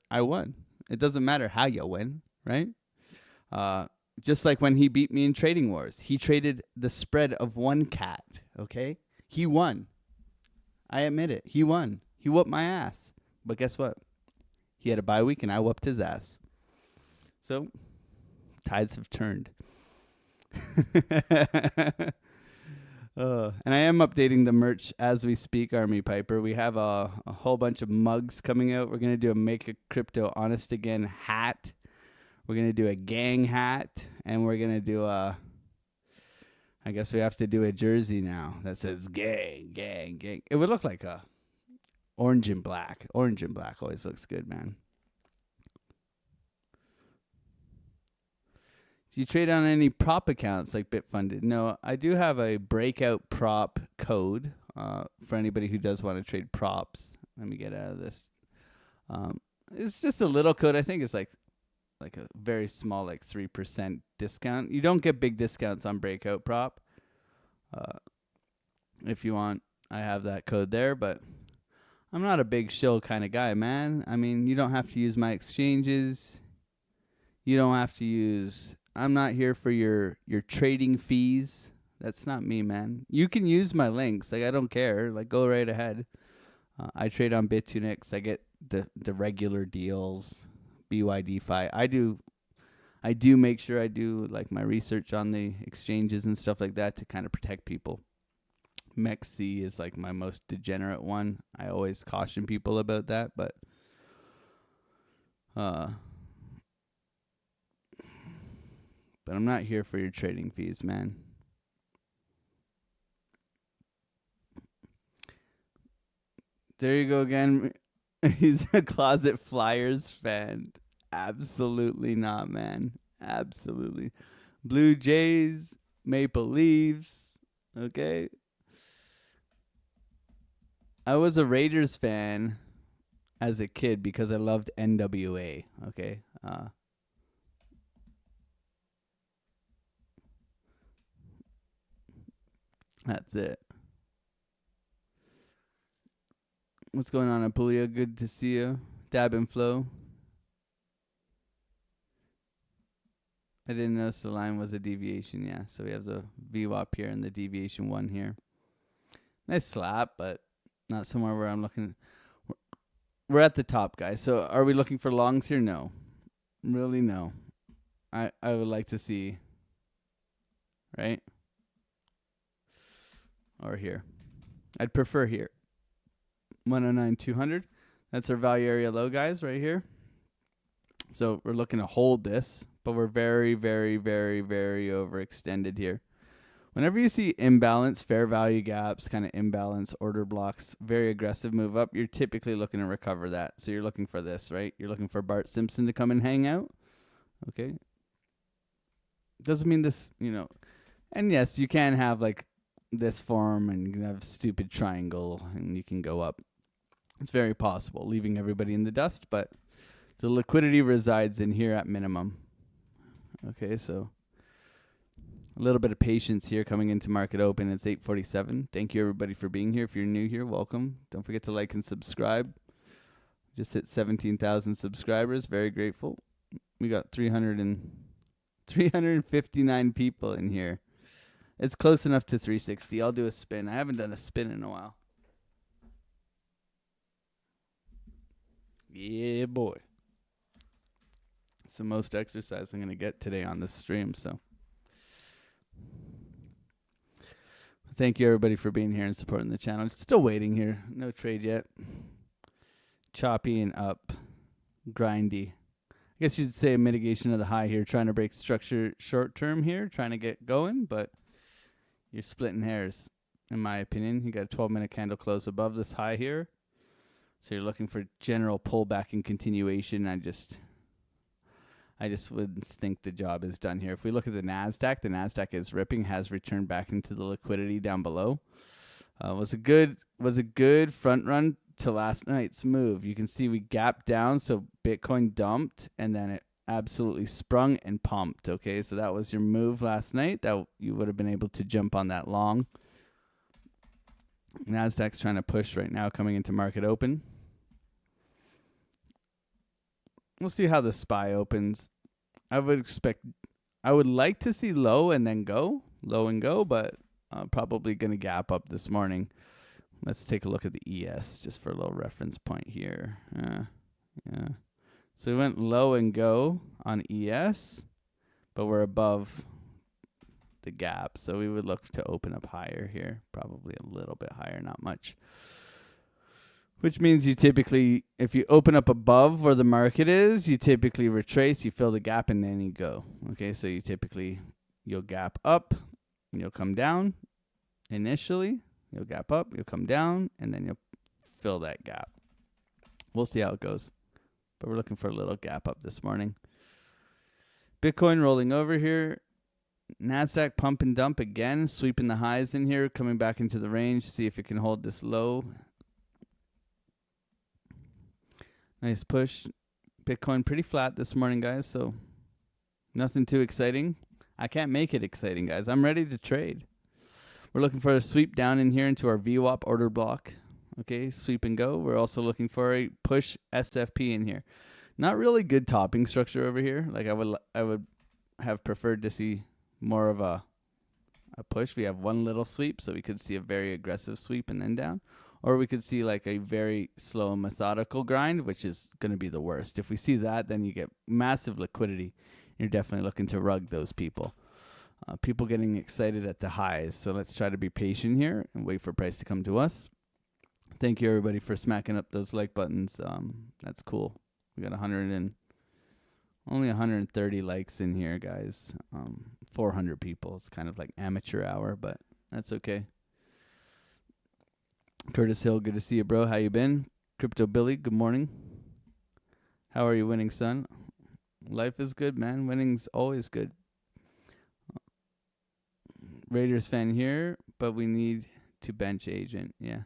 I won. It doesn't matter how you win, right? Just like when he beat me in Trading Wars. He traded the spread of one cat, okay? He won. I admit it. He won. He whooped my ass. But guess what? He had a bye week, and I whooped his ass. So, tides have turned. And I am updating the merch as we speak, Army Piper. We have a whole bunch of mugs coming out. We're going to do a Make a Crypto Honest Again hat. We're going to do a gang hat. And we're going to do I guess we have to do a jersey now that says gang, gang, gang. It would look like a orange and black. Orange and black always looks good, man. Do you trade on any prop accounts like Bitfunded? No, I do have a breakout prop code for anybody who does want to trade props. Let me get out of this. It's just a little code. I think it's like a very small, like 3% discount. You don't get big discounts on breakout prop. If you want, I have that code there, but I'm not a big shill kind of guy, man. I mean, you don't have to use my exchanges. You don't have to use. I'm not here for your trading fees. That's not me, man. You can use my links. Like, I don't care. Like, go right ahead. I trade on Bitunix. I get the regular deals. BYDFI. I do make sure I do like my research on the exchanges and stuff like that to kind of protect people. MexC is like my most degenerate one. I always caution people about that, but I'm not here for your trading fees, man. There you go again. He's a closet Flyers fan. Absolutely not, man. Absolutely. Blue Jays, Maple Leafs. Okay. I was a Raiders fan as a kid because I loved NWA. Okay. That's it. What's going on, Apulia? Good to see you. Dab and Flow. I didn't notice the line was a deviation. Yeah, so we have the VWAP here and the deviation 1 here. Nice slap, but not somewhere where I'm looking. We're at the top, guys. So are we looking for longs here? No. Really, no. I would like to see, right? Or here. I'd prefer here. 109,200. That's our value area low, guys, right here. So we're looking to hold this, but we're very, very, very, very overextended here. Whenever you see imbalance, fair value gaps, kind of imbalance, order blocks, very aggressive move up, you're typically looking to recover that. So you're looking for this, right? You're looking for Bart Simpson to come and hang out. Okay. Doesn't mean this, and yes, you can have like this form and you can have a stupid triangle and you can go up. It's very possible, leaving everybody in the dust, but the liquidity resides in here at minimum. Okay, so a little bit of patience here coming into market open. It's 8:47. Thank you, everybody, for being here. If you're new here, welcome. Don't forget to like and subscribe. Just hit 17,000 subscribers. Very grateful. We got 359 people in here. It's close enough to 360. I'll do a spin. I haven't done a spin in a while. Yeah, boy. It's the most exercise I'm going to get today on this stream, so. Thank you, everybody, for being here and supporting the channel. Still waiting here. No trade yet. Choppy and up. Grindy. I guess you'd say a mitigation of the high here. Trying to break structure short term here. Trying to get going, but you're splitting hairs, in my opinion. You got a 12-minute candle close above this high here. So you're looking for general pullback and continuation. I just wouldn't think the job is done here. If we look at the NASDAQ is ripping, has returned back into the liquidity down below. Was a good front run to last night's move. You can see we gapped down, so Bitcoin dumped, and then it absolutely sprung and pumped. Okay, so that was your move last night. That you would have been able to jump on that long. NASDAQ's trying to push right now, coming into market open. We'll see how the SPY opens. I would like to see low and then go, but probably going to gap up this morning. Let's take a look at the ES just for a little reference point here. Yeah. So we went low and go on ES, but we're above the gap. So we would look to open up higher here, probably a little bit higher, not much. Which means you typically, if you open up above where the market is, you typically retrace, you fill the gap, and then you go. Okay, so you'll gap up, you'll come down initially, you'll gap up, you'll come down, and then you'll fill that gap. We'll see how it goes. But we're looking for a little gap up this morning. Bitcoin rolling over here. NASDAQ pump and dump again, sweeping the highs in here, coming back into the range, see if it can hold this low. Nice push. Bitcoin pretty flat this morning, guys, so nothing too exciting. I can't make it exciting, guys. I'm ready to trade. We're looking for a sweep down in here into our VWAP order block. Okay, sweep and go. We're also looking for a push SFP in here. Not really good topping structure over here. Like I would have preferred to see more of a push. We have one little sweep, so we could see a very aggressive sweep and then down. Or we could see like a very slow and methodical grind, which is going to be the worst. If we see that, then you get massive liquidity. You're definitely looking to rug those people. People getting excited at the highs. So let's try to be patient here and wait for price to come to us. Thank you, everybody, for smacking up those like buttons. That's cool. We got only 130 likes in here, guys. 400 people. It's kind of like amateur hour, but that's okay. Curtis Hill, good to see you, bro. How you been? Crypto Billy, good morning. How are you winning, son? Life is good, man. Winning's always good. Raiders fan here, but we need to bench agent. Yeah,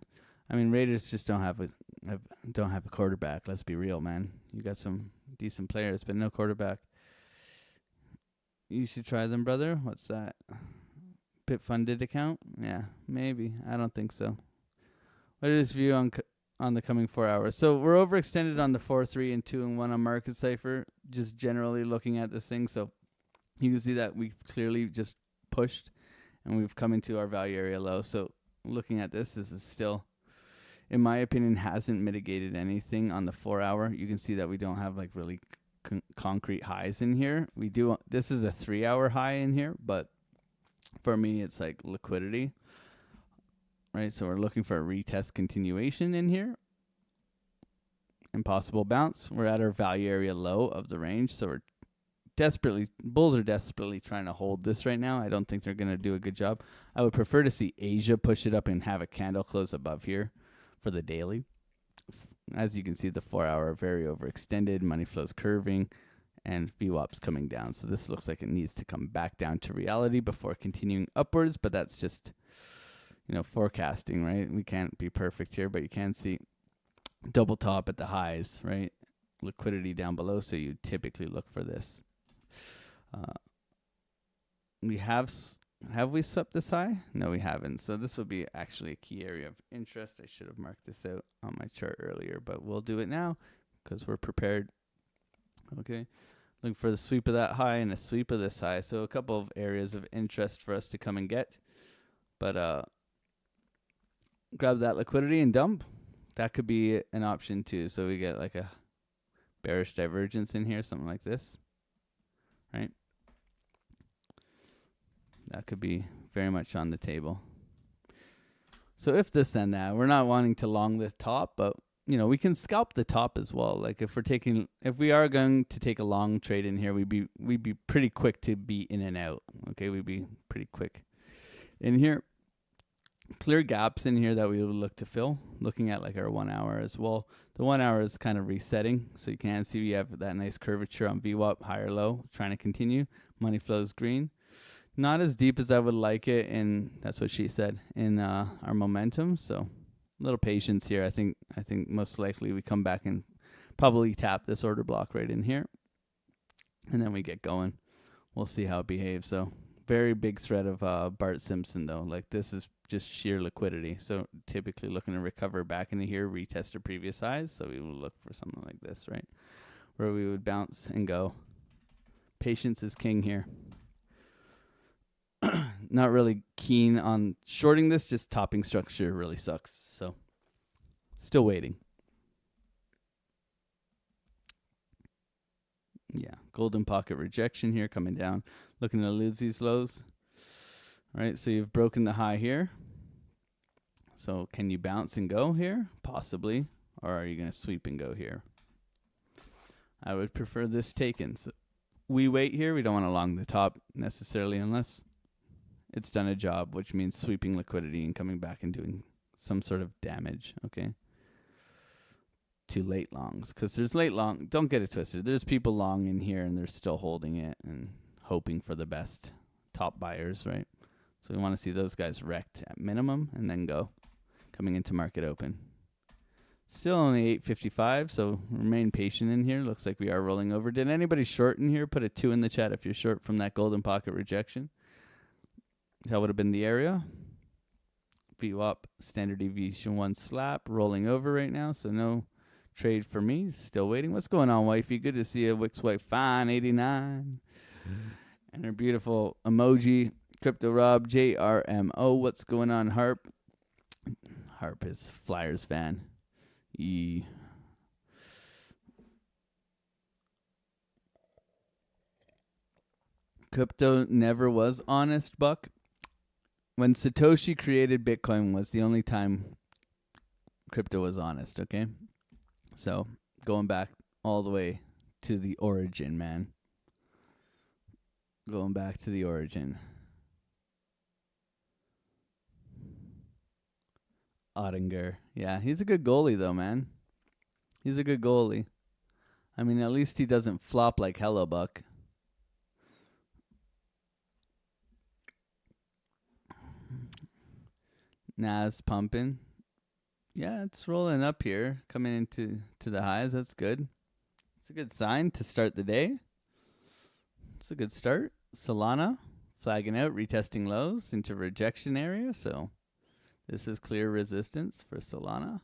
I mean Raiders just don't have a quarterback. Let's be real, man. You got some decent players, but no quarterback. You should try them, brother. What's that? Pit funded account? Yeah, maybe. I don't think so. What is view on the coming 4 hours? So we're overextended on the 4, 3, and 2 and 1 on market cipher. Just generally looking at this thing, so you can see that we clearly just pushed, and we've come into our value area low. So looking at this is still, in my opinion, hasn't mitigated anything on the 4 hour. You can see that we don't have like really concrete highs in here. We do. This is a 3 hour high in here, but for me, it's like liquidity. Right, so we're looking for a retest continuation in here. Impossible bounce. We're at our value area low of the range, so bulls are desperately trying to hold this right now. I don't think they're going to do a good job. I would prefer to see Asia push it up and have a candle close above here for the daily. As you can see, the 4 hour very overextended, money flows curving, and VWAP's coming down. So this looks like it needs to come back down to reality before continuing upwards, but that's just, forecasting, right? We can't be perfect here, but you can see double top at the highs, right? Liquidity down below, so you typically look for this. We have we swept this high? No, we haven't. So this will be actually a key area of interest. I should have marked this out on my chart earlier, but we'll do it now because we're prepared. Okay. Looking for the sweep of that high and a sweep of this high. So a couple of areas of interest for us to come and get. But grab that liquidity and dump. That could be an option too. So we get like a bearish divergence in here, something like this. Right? That could be very much on the table. So if this, then that. We're not wanting to long the top, but we can scalp the top as well. Like if we are going to take a long trade in here, we'd be pretty quick to be in and out. Okay, we'd be pretty quick in here. Clear gaps in here that we would look to fill. Looking at like our 1 hour as well. The 1 hour is kind of resetting, so you can see we have that nice curvature on VWAP, higher low, trying to continue. Money flows green. Not as deep as I would like it, and that's what she said in our momentum. So a little patience here. I think most likely we come back and probably tap this order block right in here, and then we get going. We'll see how it behaves. So very big threat of Bart Simpson though. Like this is just sheer liquidity. So typically looking to recover back into here, retest the previous highs. So we will look for something like this, right, where we would bounce and go. Patience is king here. Not really keen on shorting this, just topping structure really sucks. So still waiting. Yeah, golden pocket rejection here coming down. Looking to lose these lows. All right, so you've broken the high here. So can you bounce and go here? Possibly. Or are you going to sweep and go here? I would prefer this taken. So we wait here. We don't want to long the top necessarily unless it's done a job, which means sweeping liquidity and coming back and doing some sort of damage, okay, to late longs. Because there's late long. Don't get it twisted. There's people long in here and they're still holding it and hoping for the best. Top buyers, right? So we want to see those guys wrecked at minimum and then go. Coming into market open. Still only 8.55, so remain patient in here. Looks like we are rolling over. Did anybody short in here? Put a 2 in the chat if you're short from that golden pocket rejection. That would have been the area. VWAP, standard deviation 1 slap, rolling over right now. So no trade for me. Still waiting. What's going on, wifey? Good to see you. Wix Wife Fine 89. And her beautiful emoji. Crypto Rob JRMO. What's going on, Harp? Harp is Flyers fan. Crypto never was honest, Buck. When Satoshi created Bitcoin was the only time crypto was honest, okay? So, going back all the way to the origin, man. Going back to the origin. Ottinger. Yeah, he's a good goalie, though, man. He's a good goalie. I mean, at least he doesn't flop like Hello Buck. Nas pumping. Yeah, it's rolling up here, coming into the highs. That's good. It's a good sign to start the day. It's a good start. Solana flagging out, retesting lows into rejection area. So this is clear resistance for Solana.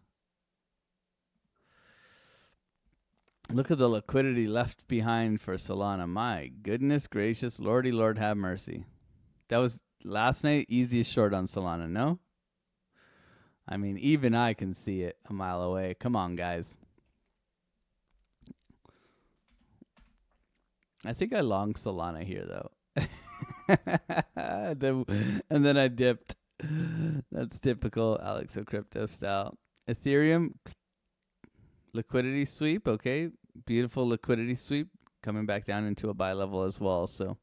Look at the liquidity left behind for Solana. My goodness gracious, Lordy Lord have mercy. That was last night, easiest short on Solana, no? I mean, even I can see it a mile away. Come on, guys. I think I long Solana here, though. And then I dipped. That's typical AlexOCrypto style. Ethereum liquidity sweep, okay. Beautiful liquidity sweep. Coming back down into a buy level as well. So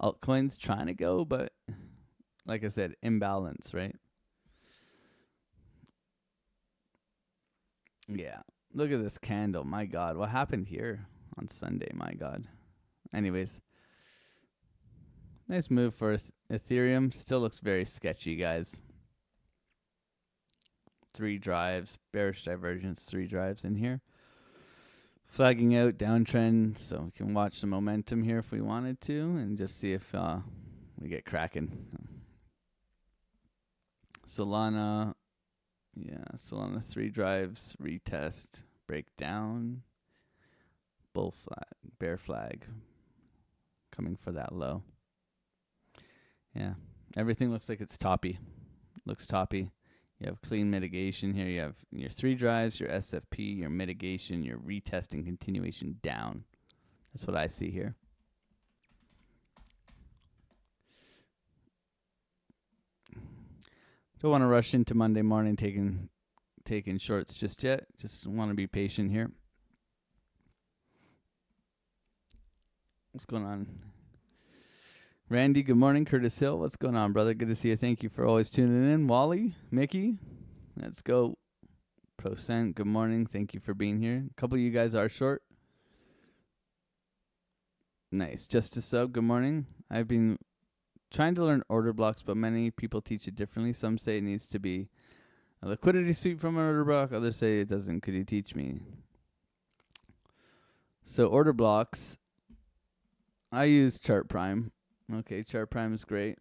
altcoins trying to go, but like I said, imbalance, right? Yeah. Look at this candle. My God. What happened here on Sunday? My God. Anyways. Nice move for Ethereum. Still looks very sketchy, guys. 3 drives. Bearish divergence. 3 drives in here. Flagging out downtrend. So we can watch the momentum here if we wanted to. And just see if we get cracking. Solana. Yeah, Solana 3 drives, retest, breakdown, bull flag, bear flag, coming for that low. Yeah, everything looks like it's toppy. Looks toppy. You have clean mitigation here. You have your 3 drives, your SFP, your mitigation, your retesting continuation down. That's what I see here. Don't want to rush into Monday morning taking shorts just yet. Just want to be patient here. What's going on? Randy, good morning. Curtis Hill, what's going on, brother? Good to see you. Thank you for always tuning in. Wally, Mickey, let's go. Procent, good morning. Thank you for being here. A couple of you guys are short. Nice. Just a sub, good morning. I've been trying to learn order blocks, but many people teach it differently. Some say it needs to be a liquidity sweep from an order block. Others say it doesn't. Could you teach me? So order blocks, I use Chart Prime. Okay, Chart Prime is great.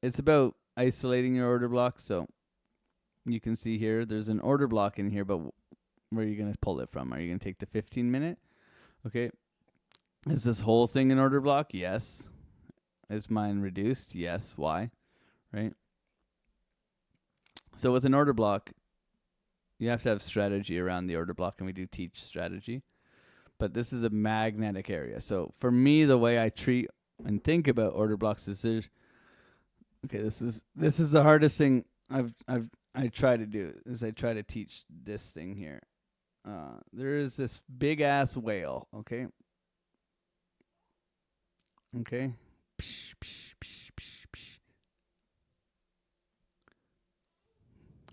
It's about isolating your order blocks. So you can see here, there's an order block in here, but where are you going to pull it from? Are you going to take the 15-minute? Okay. Is this whole thing an order block? Yes. Is mine reduced? Yes. Why? Right? So with an order block, you have to have strategy around the order block, and we do teach strategy. But this is a magnetic area. So for me, the way I treat and think about order blocks is okay, this is the hardest thing I try to do is I try to teach this thing here. There is this big ass whale, okay? Okay? Psh, psh, psh, psh, psh.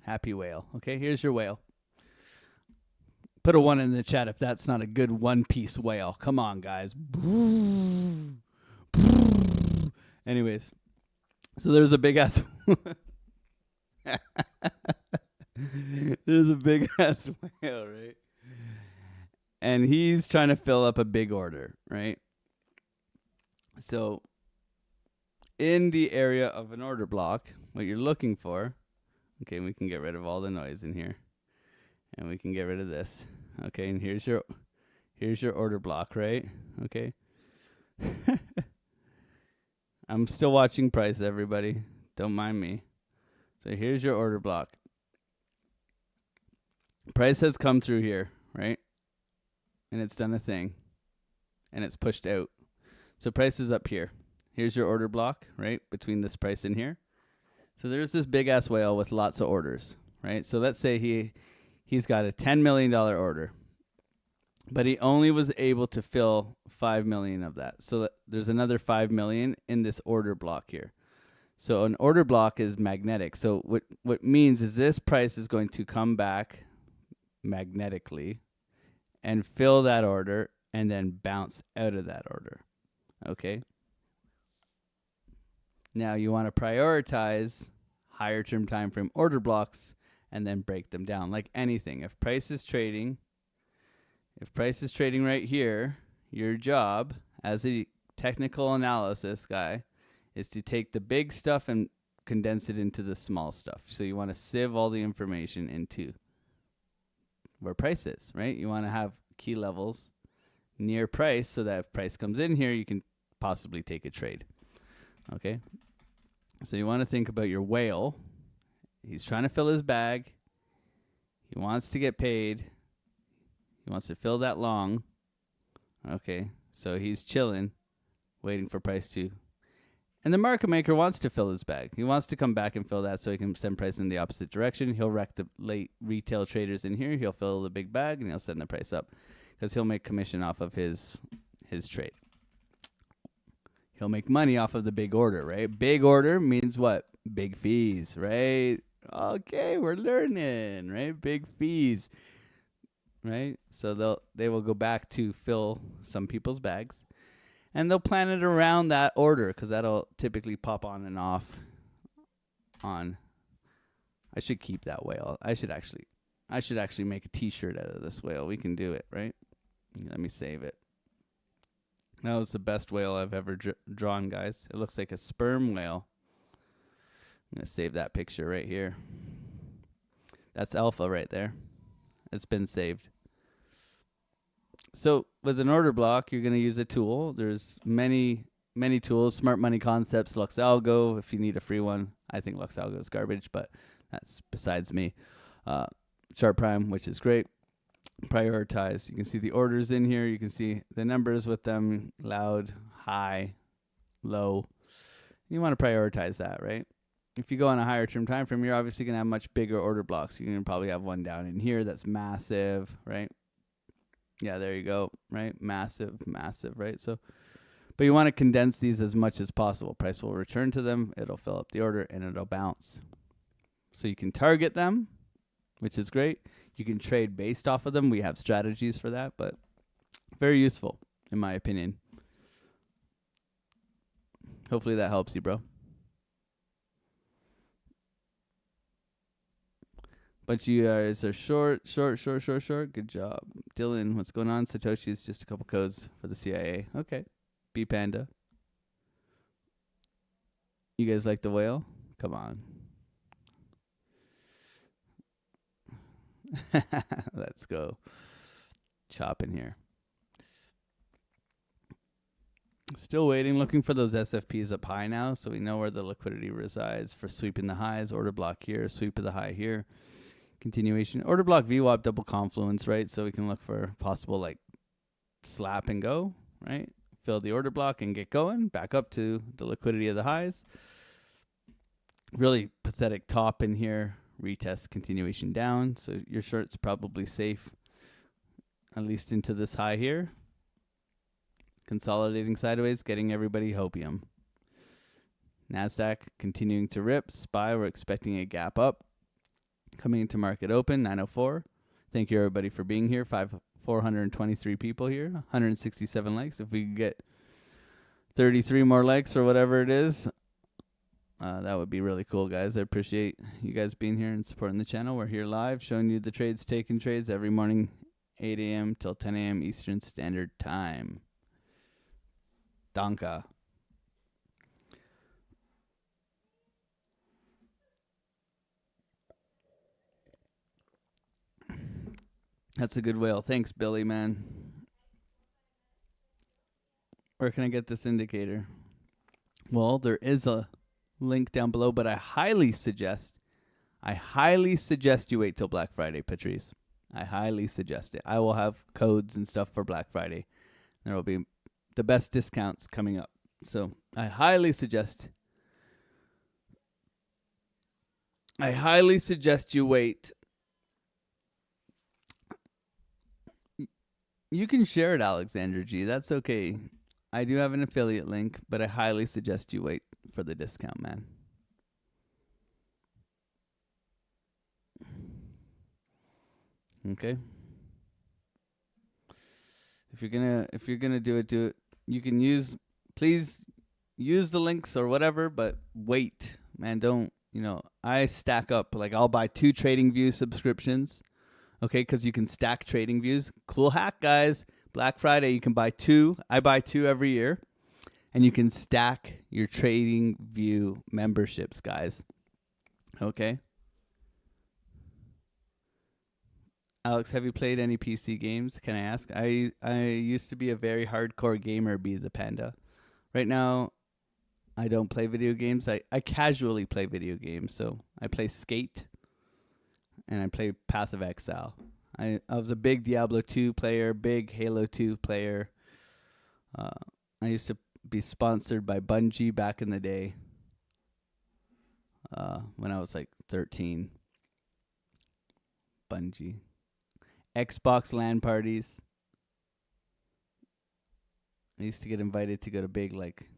Happy whale. Okay, here's your whale. Put a 1 in the chat if that's not a good one-piece whale. Come on, guys. Anyways, so there's a big ass. There's a big ass whale, right? And he's trying to fill up a big order, right? So in the area of an order block, what you're looking for, okay, we can get rid of all the noise in here. And we can get rid of this. Okay, and here's your order block, right? Okay. I'm still watching price, everybody. Don't mind me. So here's your order block. Price has come through here, right? And it's done a thing. And it's pushed out. So price is up here. Here's your order block, right? Between this price and here. So there's this big ass whale with lots of orders, right? So let's say he's got a $10 million order. But he only was able to fill 5 million of that. So there's another 5 million in this order block here. So an order block is magnetic. So what means is this price is going to come back magnetically and fill that order and then bounce out of that order. Okay? Now you want to prioritize higher term time frame order blocks and then break them down like anything. If price is trading right here, your job as a technical analysis guy is to take the big stuff and condense it into the small stuff. So you want to sieve all the information into where price is, right? You want to have key levels near price so that if price comes in here, you can possibly take a trade. Okay? So you want to think about your whale. He's trying to fill his bag. He wants to get paid. He wants to fill that long. Okay, so he's chilling, waiting for price to. And the market maker wants to fill his bag. He wants to come back and fill that so he can send price in the opposite direction. He'll wreck the late retail traders in here. He'll fill the big bag, and he'll send the price up because he'll make commission off of his trade. He'll make money off of the big order, right? Big order means what? Big fees, right? Okay, we're learning, right? Big fees. Right? So they will go back to fill some people's bags. And they'll plan it around that order because that'll typically pop on and off on. I should keep that whale. I should actually make a t-shirt out of this whale. We can do it, right? Let me save it. That was the best whale I've ever drawn, guys. It looks like a sperm whale. I'm going to save that picture right here. That's alpha right there. It's been saved. So with an order block, you're going to use a tool. There's many tools. Smart Money Concepts, LuxAlgo, if you need a free one. I think LuxAlgo is garbage, but that's besides me. Chart Prime, which is great. Prioritize. You can see the orders in here. You can see the numbers with them, loud, high, low. You want to prioritize that, right? If you go on a higher term time frame, you're obviously going to have much bigger order blocks. You're going to probably have one down in here that's massive, right? Yeah, there you go, right? Massive, right? So, but you want to condense these as much as possible. Price will return to them. It'll fill up the order, and it'll bounce. So you can target them, which is great. You can trade based off of them. We have strategies for that, but very useful, in my opinion. Hopefully that helps you, bro. But you guys are short. Good job. Dylan, what's going on? Satoshi is just a couple codes for the CIA. Okay. B Panda. You guys like the whale? Come on. Let's go. Chopping here. Still waiting, looking for those SFPs up high now, so we know where the liquidity resides for sweeping the highs. Order block here, sweep of the high here. Continuation. Order block VWAP double confluence, right? So we can look for possible like slap and go, right? Fill the order block and get going. Back up to the liquidity of the highs. Really pathetic top in here. Retest continuation down. So your short's probably safe, at least into this high here. Consolidating sideways, getting everybody hopium. NASDAQ continuing to rip. SPY, we're expecting a gap up. Coming into market open, 904. Thank you, everybody, for being here. 423 people here, 167 likes. If we could get 33 more likes or whatever it is, that would be really cool, guys. I appreciate you guys being here and supporting the channel. We're here live, showing you the trades, taking trades every morning, 8 a.m. till 10 a.m. Eastern Standard Time. Danka. That's a good whale. Thanks, Billy, man. Where can I get this indicator? Well, there is a link down below, but I highly suggest you wait till Black Friday, Patrice. I highly suggest it. I will have codes and stuff for Black Friday. There will be the best discounts coming up. So I highly suggest you wait. You can share it, Alexander G. That's okay. I do have an affiliate link, but I highly suggest you wait for the discount, man. Okay. If you're gonna do it. You can please use the links or whatever, but wait, man. Don't, I stack up. Like, I'll buy 2 TradingView subscriptions. Okay, because you can stack TradingViews. Cool hack, guys. Black Friday, you can buy 2. I buy 2 every year. And you can stack your TradingView memberships, guys. Okay. Alex, have you played any PC games? Can I ask? I used to be a very hardcore gamer, be the panda. Right now, I don't play video games. I casually play video games. So I play Skate and I play Path of Exile. I was a big Diablo 2 player, big Halo 2 player. I used to be sponsored by Bungie back in the day when I was like 13. Bungie. Xbox LAN parties. I used to get invited to go to big like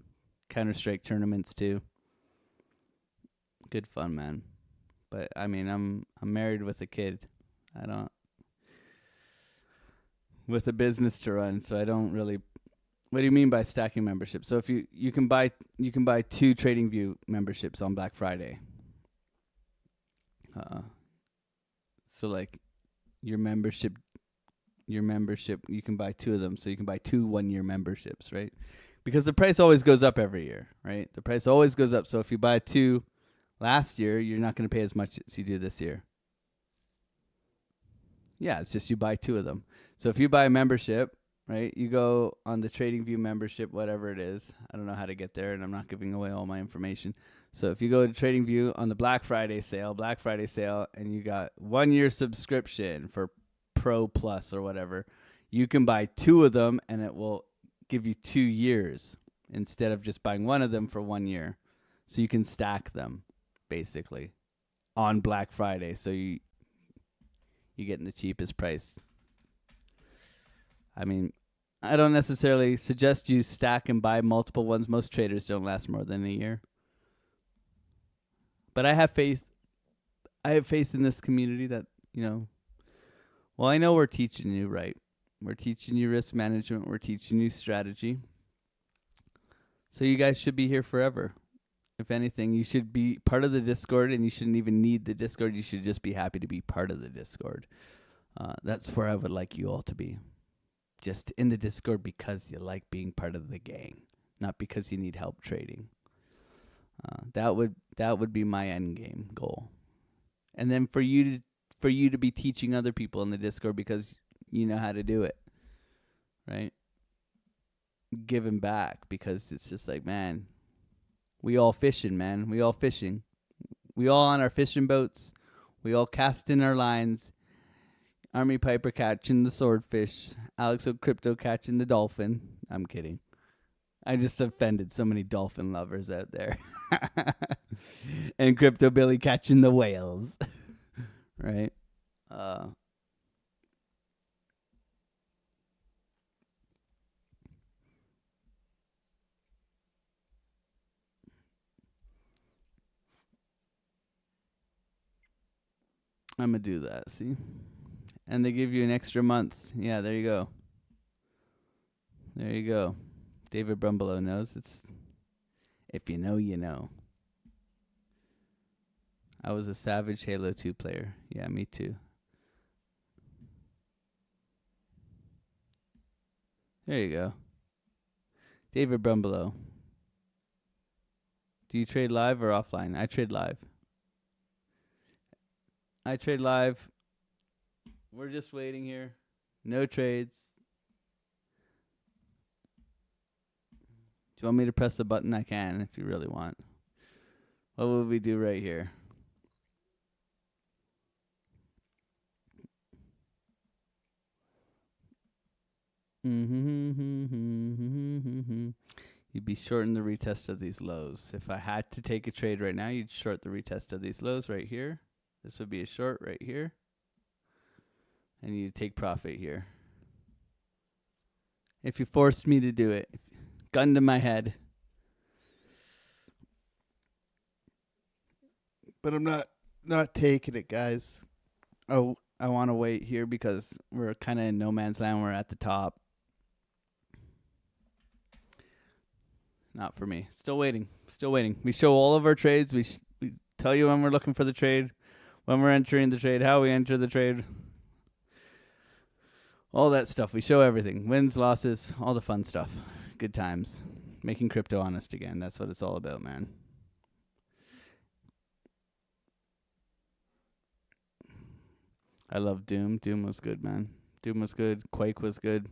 Counter-Strike tournaments too. Good fun, man. But I mean, I'm married with a kid. With a business to run, so I don't really. What do you mean by stacking memberships? So if you can buy 2 TradingView memberships on Black Friday. So like your membership, you can buy 2 of them. So you can buy 2 1-year memberships, right? Because the price always goes up every year, right? The price always goes up. So if you buy 2 last year, you're not going to pay as much as you do this year. Yeah, it's just you buy 2 of them. So if you buy a membership, right, you go on the TradingView membership, whatever it is. I don't know how to get there, and I'm not giving away all my information. So if you go to TradingView on the Black Friday sale, and you got 1-year subscription for Pro Plus or whatever, you can buy 2 of them, and it will give you 2 years instead of just buying 1 of them for 1 year. So you can stack them, basically, on Black Friday. So you're getting the cheapest price. I mean, I don't necessarily suggest you stack and buy multiple ones. Most traders don't last more than a year. But I have faith. I have faith in this community that, well, I know we're teaching you, right? We're teaching you risk management. We're teaching you strategy. So you guys should be here forever. If anything, you should be part of the Discord, and you shouldn't even need the Discord. You should just be happy to be part of the Discord. That's where I would like you all to be. Just in the Discord because you like being part of the gang, not because you need help trading. That would be my end game goal. And then for you to be teaching other people in the Discord because you know how to do it, right? Giving back, because it's just like, man, we all fishing, man. We all fishing. We all on our fishing boats. We all casting our lines. Army Piper catching the swordfish. AlexOCrypto catching the dolphin. I'm kidding. I just offended so many dolphin lovers out there. And Crypto Billy catching the whales. Right? I'm going to do that, see? And they give you an extra month. Yeah, there you go. There you go. David Brumbelow knows. It's if you know, you know. I was a savage Halo 2 player. Yeah, me too. There you go. David Brumbelow. Do you trade live or offline? I trade live. I trade live We're just waiting here. No trades. Do you want me to press the button? I can if you really want. What would we do right here? You'd be shorting the retest of these lows. If I had to take a trade right now, you'd short the retest of these lows right here. This would be a short right here. And you'd take profit here. If you forced me to do it. Gun to my head. But I'm not taking it, guys. Oh, I want to wait here because we're kind of in no man's land. We're at the top. Not for me. Still waiting. Still waiting. We show all of our trades. We tell you when we're looking for the trade, when we're entering the trade, how we enter the trade. All that stuff. We show everything. Wins, losses, all the fun stuff. Good times. Making crypto honest again. That's what it's all about, man. I love Doom. Doom was good, man. Doom was good. Quake was good.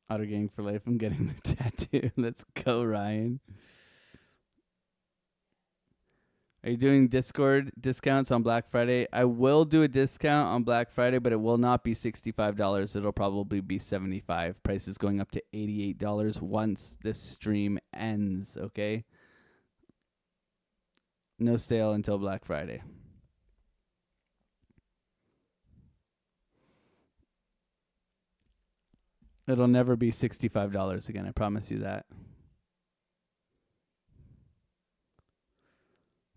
Otter Gang for life. I'm getting the tattoo. Let's go, Ryan. Are you doing Discord discounts on Black Friday? I will do a discount on Black Friday, but it will not be $65. It'll probably be $75. Price is going up to $88 once this stream ends, okay? No sale until Black Friday. It'll never be $65 again, I promise you that.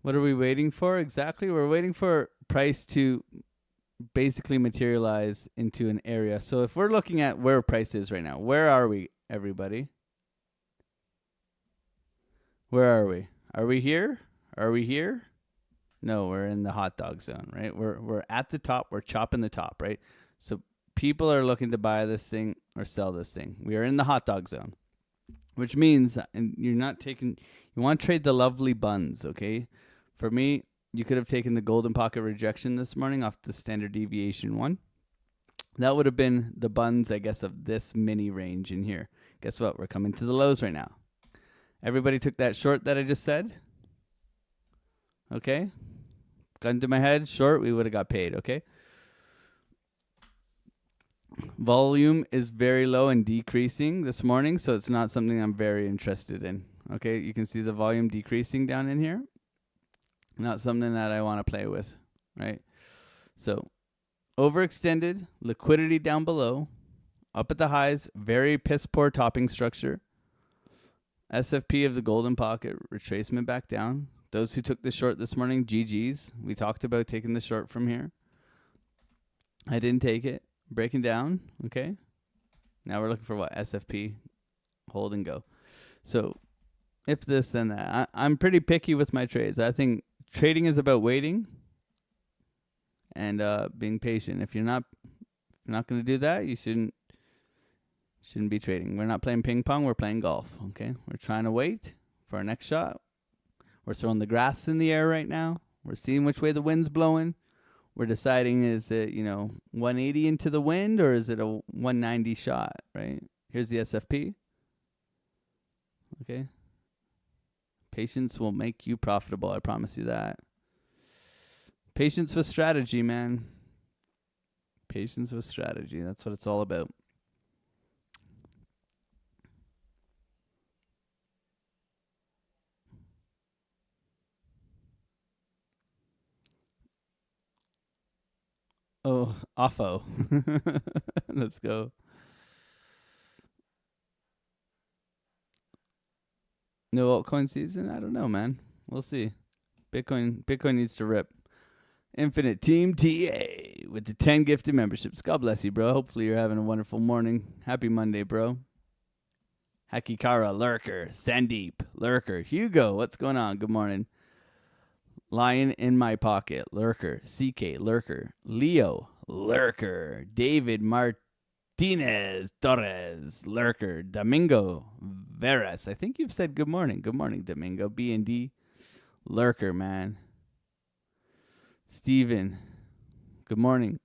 What are we waiting for exactly? We're waiting for price to basically materialize into an area. So if we're looking at where price is right now, where are we, everybody? Where are we? Are we here? Are we here? No, we're in the hot dog zone, right? We're at the top. We're chopping the top, right? So people are looking to buy this thing or sell this thing. We are in the hot dog zone, which means, and you're not taking, you want to trade the lovely buns, okay? For me, you could have taken the golden pocket rejection this morning off the standard deviation one. That would have been the buns, I guess, of this mini range in here. Guess what? We're coming to the lows right now. Everybody took that short that I just said? Okay? Gun to my head, short, we would have got paid, okay? Volume is very low and decreasing this morning, so it's not something I'm very interested in. Okay, you can see the volume decreasing down in here. Not something that I want to play with, right? So, overextended, liquidity down below, up at the highs, very piss poor topping structure. SFP of the golden pocket, retracement back down. Those who took the short this morning, GG's. We talked about taking the short from here. I didn't take it. Breaking down, okay? Now we're looking for what? SFP, hold and go. So, if this, then that. I'm pretty picky with my trades. I think trading is about waiting and being patient. If you're not going to do that, you shouldn't be trading. We're not playing ping pong. We're playing golf, okay? We're trying to wait for our next shot. We're throwing the grass in the air right now. We're seeing which way the wind's blowing. We're deciding, is it, 180 into the wind or is it a 190 shot, right? Here's the SFP. Okay. Patience will make you profitable. I promise you that. Patience with strategy, man. Patience with strategy. That's what it's all about. Oh, offo. Let's go. No altcoin season? I don't know, man. We'll see. Bitcoin needs to rip. Infinite Team TA with the 10 gifted memberships. God bless you, bro. Hopefully you're having a wonderful morning. Happy Monday, bro. Hakikara, Lurker, Sandeep, Lurker, Hugo, what's going on? Good morning. Lion in my pocket, Lurker, CK, Lurker, Leo, Lurker, David Martinez, Torres, Lurker, Domingo, Veras. I think you've said good morning. Good morning, Domingo. B&D, Lurker, man. Steven, Good morning.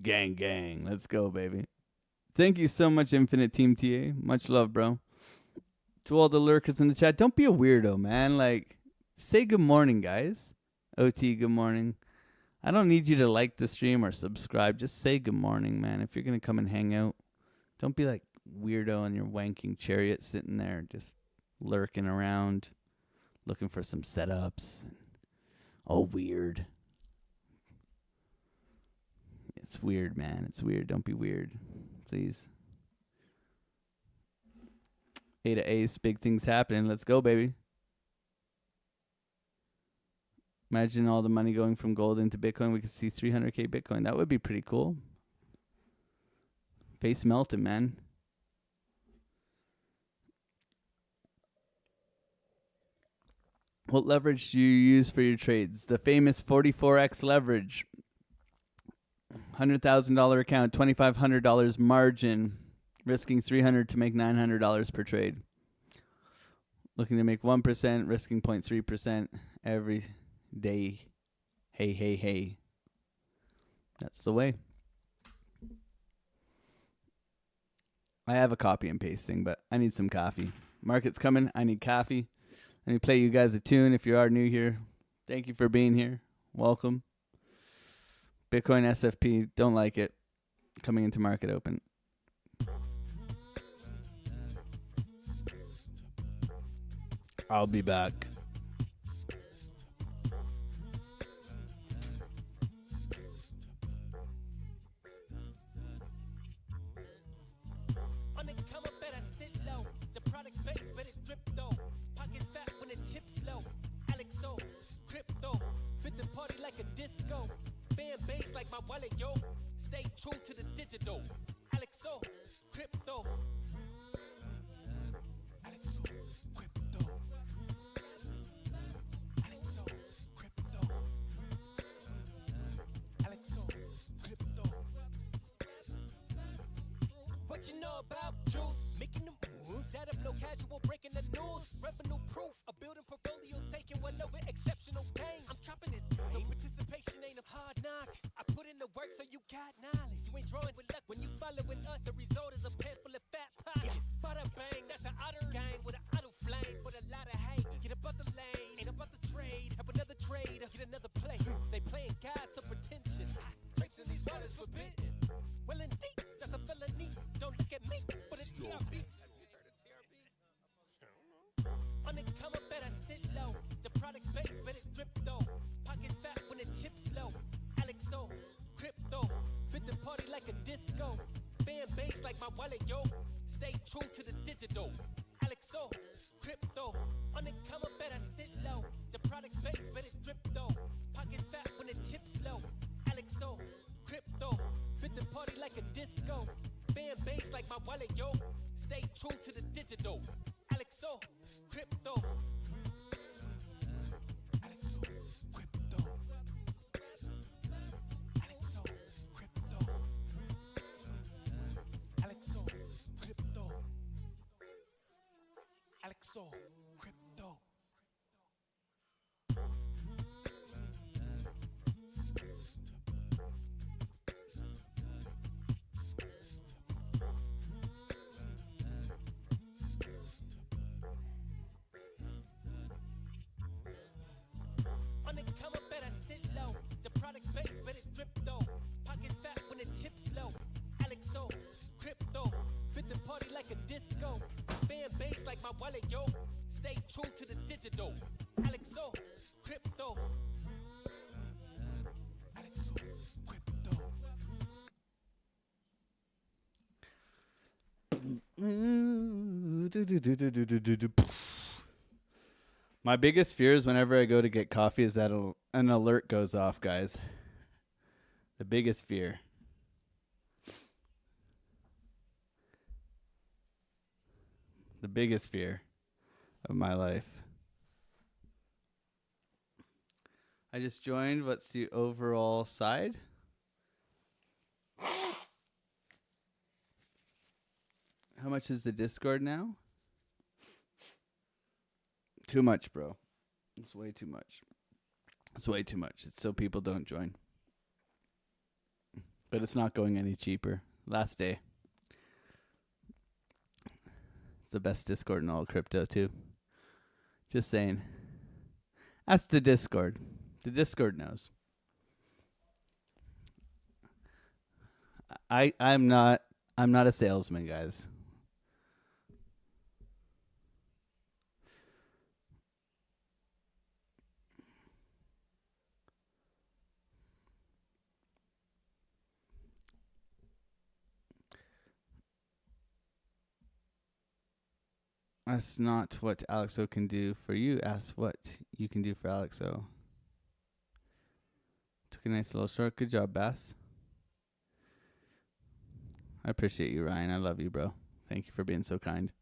Gang, gang. Let's go, baby. Thank you so much, Infinite Team TA. Much love, bro. To all the lurkers in the chat, don't be a weirdo, man. Like, say good morning, guys. OT, good morning. I don't need you to like the stream or subscribe. Just say good morning, man. If you're going to come and hang out, don't be like weirdo in your wanking chariot sitting there just lurking around, looking for some setups. Oh, weird. It's weird, man. It's weird. Don't be weird, please. A to Ace, big things happening. Let's go, baby. Imagine all the money going from gold into Bitcoin. We could see 300K Bitcoin. That would be pretty cool. Face melting, man. What leverage do you use for your trades? The famous 44x leverage. $100,000 account, $2,500 margin, risking $300 to make $900 per trade. Looking to make 1%, risking 0.3% every day. Hey, hey, hey. That's the way. I have a copy and pasting, but I need some coffee. Market's coming. I need coffee. Let me play you guys a tune if you are new here. Thank you for being here. Welcome. Bitcoin SFP. Don't like it. Coming into market open. I'll be back. On the come up, better sit low. The product base, better drip though. Pocket fat when the chips low. AlexOCrypto. Fit the party like a disco. Fan base like my wallet, yo. Stay true to the digital. AlexOCrypto. AlexOCrypto. AlexOCrypto. AlexOCrypto. What you know about juice? Making them moves that'll blow casual, breaking the news. Revenue proof, a building portfolios taking well over exceptional pain. I'm chopping this so participation ain't a hard knock. I put in the work so you got knowledge. You ain't drawing with luck when you following us. The result is a pants full of fat pockets. Bada bang, that's an outer game with an auto flame. With a lot of hate, get up out the lane. Ain't about the trade, have another trade, get another play. They playing God so pretentious. Drapes in these waters forbidden. Well indeed, that's a felony. Don't look at me, but it's TRB. On the come up, better sit low. The product base, better drip though. Pocket fat when the chips low. AlexOCrypto. Fit the party like a disco. Fan base like my wallet, yo. Stay true to the digital. AlexOCrypto. On the come up, better sit low. The product base, better drip though. Pocket fat when the chips low. AlexOCrypto. Fit the party like a disco. Fan base like my wallet, yo. Stay true to the digital. AlexOCrypto. AlexOCrypto. AlexOCrypto. AlexOCrypto. AlexOCrypto. On the come up, better sit low. The product base, better drip though. Pocket fat when the chips low. AlexOCrypto. Fit the party like a disco. Fan base like my wallet, yo. Stay true to the digital. AlexOCrypto. AlexOCrypto. My biggest fear is whenever I go to get coffee is that an alert goes off, guys. The biggest fear. The biggest fear of my life. I just joined. What's the overall side? How much is the Discord now? Too much, bro. It's way too much. It's way too much. It's so people don't join. But it's not going any cheaper. Last day. It's the best Discord in all crypto too. Just saying. Ask the Discord. The Discord knows. I'm not a salesman, guys. Ask not what AlexO can do for you. Ask what you can do for AlexO. Took a nice little short. Good job, Bass. I appreciate you, Ryan. I love you, bro. Thank you for being so kind.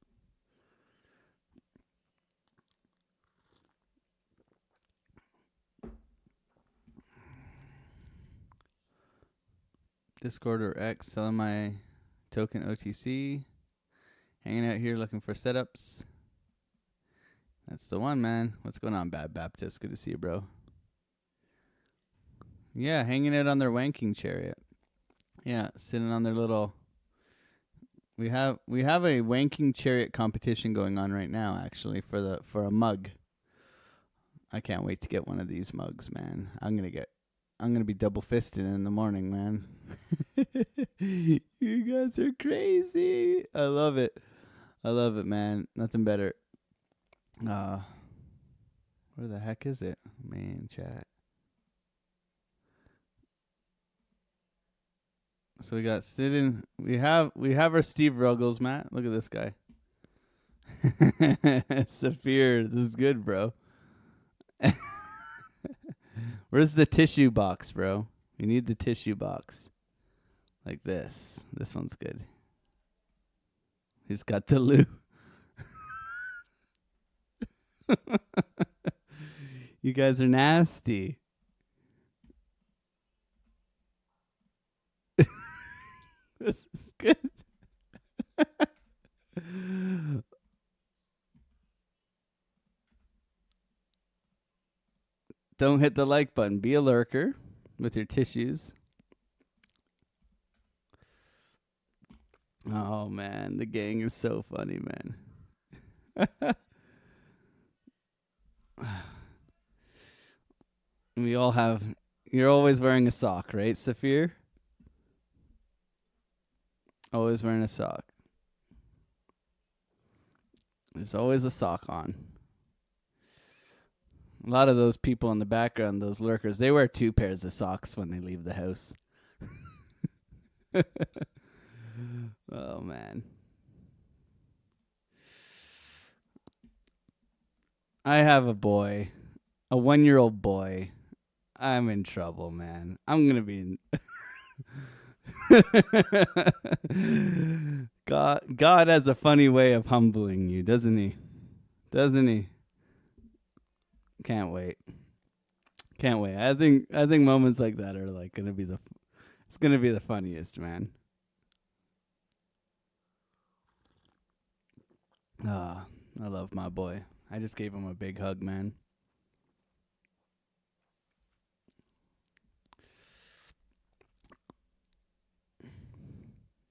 Discord or X, selling my token OTC. Hanging out here looking for setups. That's the one, man. What's going on, Bad Baptist? Good to see you, bro. Yeah, hanging out on their wanking chariot. Yeah, sitting on their little... We have a wanking chariot competition going on right now, actually, for a mug. I can't wait to get one of these mugs, man. I'm gonna be double fisted in the morning, man. You guys are crazy. I love it. I love it, man. Nothing better. Where the heck is it? Man, chat. So we got sitting. We have our Steve Ruggles, Matt. Look at this guy. Saphir, this is good, bro. Where's the tissue box, bro? We need the tissue box. Like this. This one's good. He's got the loo. You guys are nasty. This is good. Don't hit the like button. Be a lurker with your tissues. Oh, man. The gang is so funny, man. We all have... You're always wearing a sock, right, Saphir? Always wearing a sock. There's always a sock on. A lot of those people in the background, those lurkers, they wear 2 pairs of socks when they leave the house. Oh, man. I have a boy, a 1-year-old boy. I'm in trouble, man. I'm going to be... God has a funny way of humbling you, doesn't he? Doesn't he? Can't wait. Can't wait. I think moments like that are like gonna be the funniest, man. Ah, I love my boy. I just gave him a big hug, man.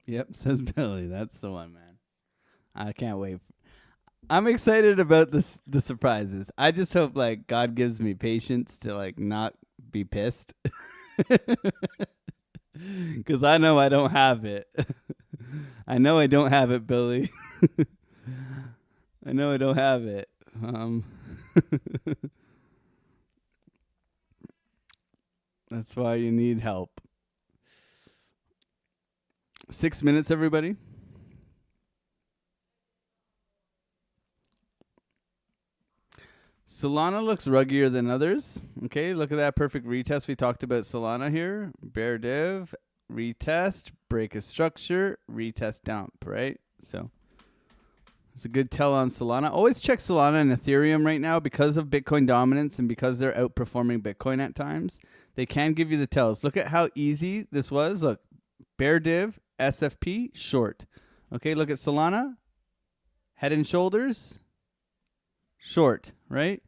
Yep, says Billy. That's the one, man. I can't wait. I'm excited about the surprises. I just hope like God gives me patience to like not be pissed. Cuz I know I don't have it. I know I don't have it, Billy. I know I don't have it. That's why you need help. 6 minutes, everybody. Solana looks ruggier than others. Okay, look at that perfect retest. We talked about Solana here. Bear div, retest, break a structure, retest dump, right? So it's a good tell on Solana. Always check Solana and Ethereum right now because of Bitcoin dominance and because they're outperforming Bitcoin at times. They can give you the tells. Look at how easy this was. Look, bear div, SFP, short. Okay, look at Solana. Head and shoulders, short, right?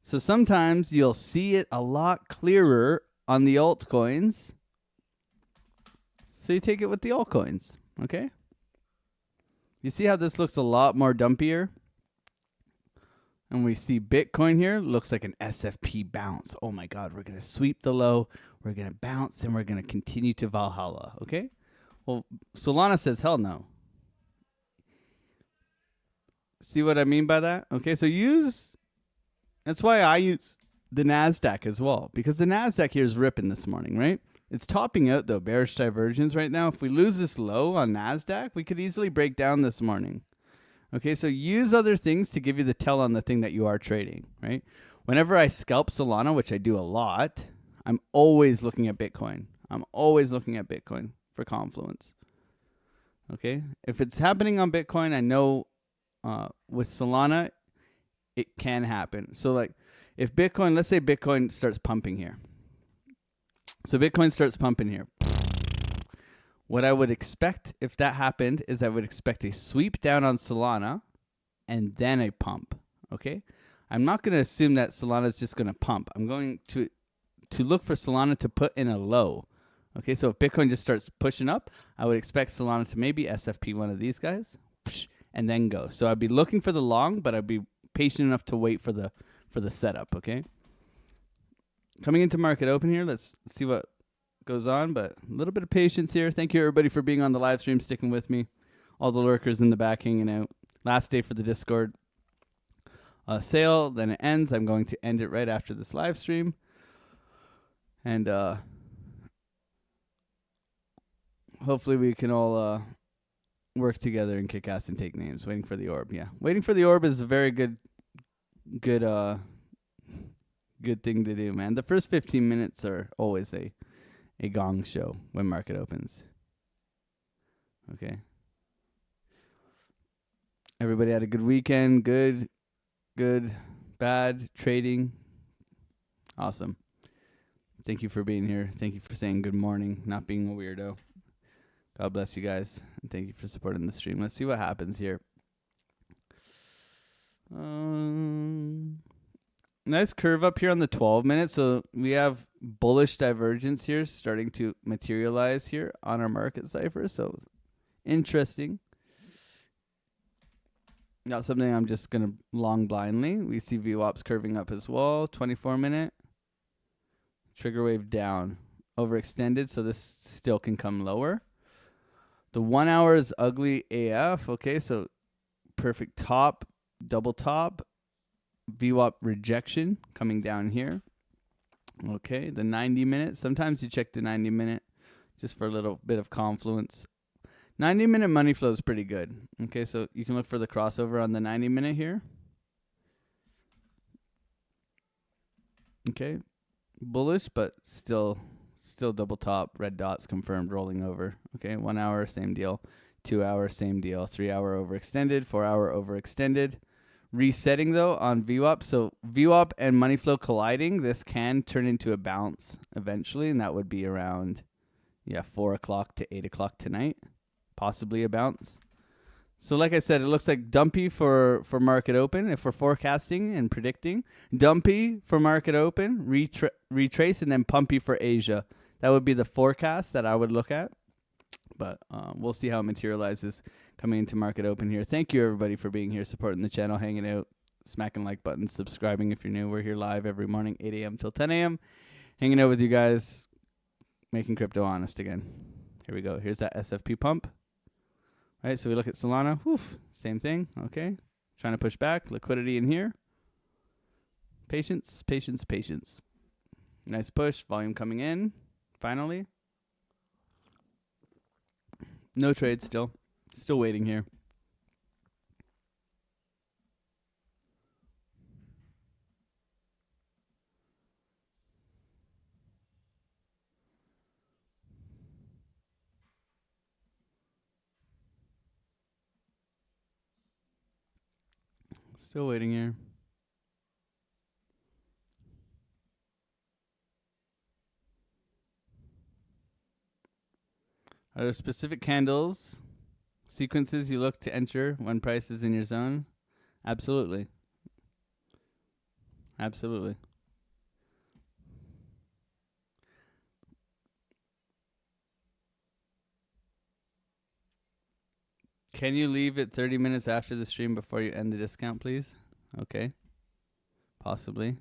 So sometimes you'll see it a lot clearer on the altcoins So you take it with the altcoins, okay? You see how this looks a lot more dumpier? And we see Bitcoin here, looks like an SFP bounce. Oh my God, we're going to sweep the low, we're going to bounce, and we're going to continue to Valhalla, okay? Well, Solana says, hell no. See what I mean by that? Okay, so that's why I use the NASDAQ as well, because the NASDAQ here is ripping this morning, right? It's topping out, though, bearish divergence right now. If we lose this low on NASDAQ, we could easily break down this morning. Okay, so use other things to give you the tell on the thing that you are trading, right? Whenever I scalp Solana, which I do a lot, I'm always looking at Bitcoin. I'm always looking at Bitcoin for confluence. Okay, if it's happening on Bitcoin, I know with Solana, it can happen. So like if Bitcoin, let's say Bitcoin starts pumping here. So Bitcoin starts pumping here. What I would expect if that happened is I would expect a sweep down on Solana and then a pump, okay? I'm not going to assume that Solana is just going to pump. I'm going to look for Solana to put in a low, okay? So if Bitcoin just starts pushing up, I would expect Solana to maybe SFP one of these guys and then go. So I'd be looking for the long, but I'd be patient enough to wait for the setup, okay? Coming into market open here, let's see what goes on, but a little bit of patience here. Thank you everybody for being on the live stream, sticking with me. All the lurkers in the back hanging out. Last day for the Discord sale, then it ends. I'm going to end it right after this live stream. And hopefully we can all work together and kick ass and take names. Waiting for the orb. Yeah. Waiting for the orb is a very good thing to do, man. The first 15 minutes are always a gong show when market opens. Okay. Everybody had a good weekend. Good, bad, trading. Awesome. Thank you for being here. Thank you for saying good morning, not being a weirdo. God bless you guys. And thank you for supporting the stream. Let's see what happens here. Nice curve up here on the 12 minutes. So we have bullish divergence here starting to materialize here on our market cipher. So interesting. Not something I'm just going to long blindly. We see VWAPs curving up as well. 24-minute. Trigger wave down. Overextended, so this still can come lower. The 1 hour is ugly AF. Okay, so perfect top, double top. VWAP rejection coming down here. Okay, the 90-minute. Sometimes you check the 90-minute just for a little bit of confluence. 90-minute money flow is pretty good. Okay, so you can look for the crossover on the 90-minute here. Okay, bullish, but still double top. Red dots confirmed rolling over. Okay, 1 hour, same deal. 2 hour, same deal. 3 hour overextended. 4 hour overextended. Resetting though on VWAP. So VWAP and money flow colliding, this can turn into a bounce eventually, and that would be around 4 o'clock to 8 o'clock tonight. Possibly a bounce. So like I said, it looks like dumpy for market open if we're forecasting and predicting. Dumpy for market open, retrace, and then pumpy for Asia. That would be the forecast that I would look at. But we'll see how it materializes coming into market open here. Thank you, everybody, for being here, supporting the channel, hanging out, smacking like buttons, subscribing if you're new. We're here live every morning, 8 a.m. till 10 a.m. Hanging out with you guys, making crypto honest again. Here we go. Here's that SFP pump. All right, so we look at Solana. Woof, same thing. Okay. Trying to push back. Liquidity in here. Patience, patience, patience. Nice push. Volume coming in. Finally. No trade still. Still waiting here. Still waiting here. Are there specific candles, sequences you look to enter when price is in your zone? Absolutely. Absolutely. Can you leave it 30 minutes after the stream before you end the discount, please? Okay. Possibly.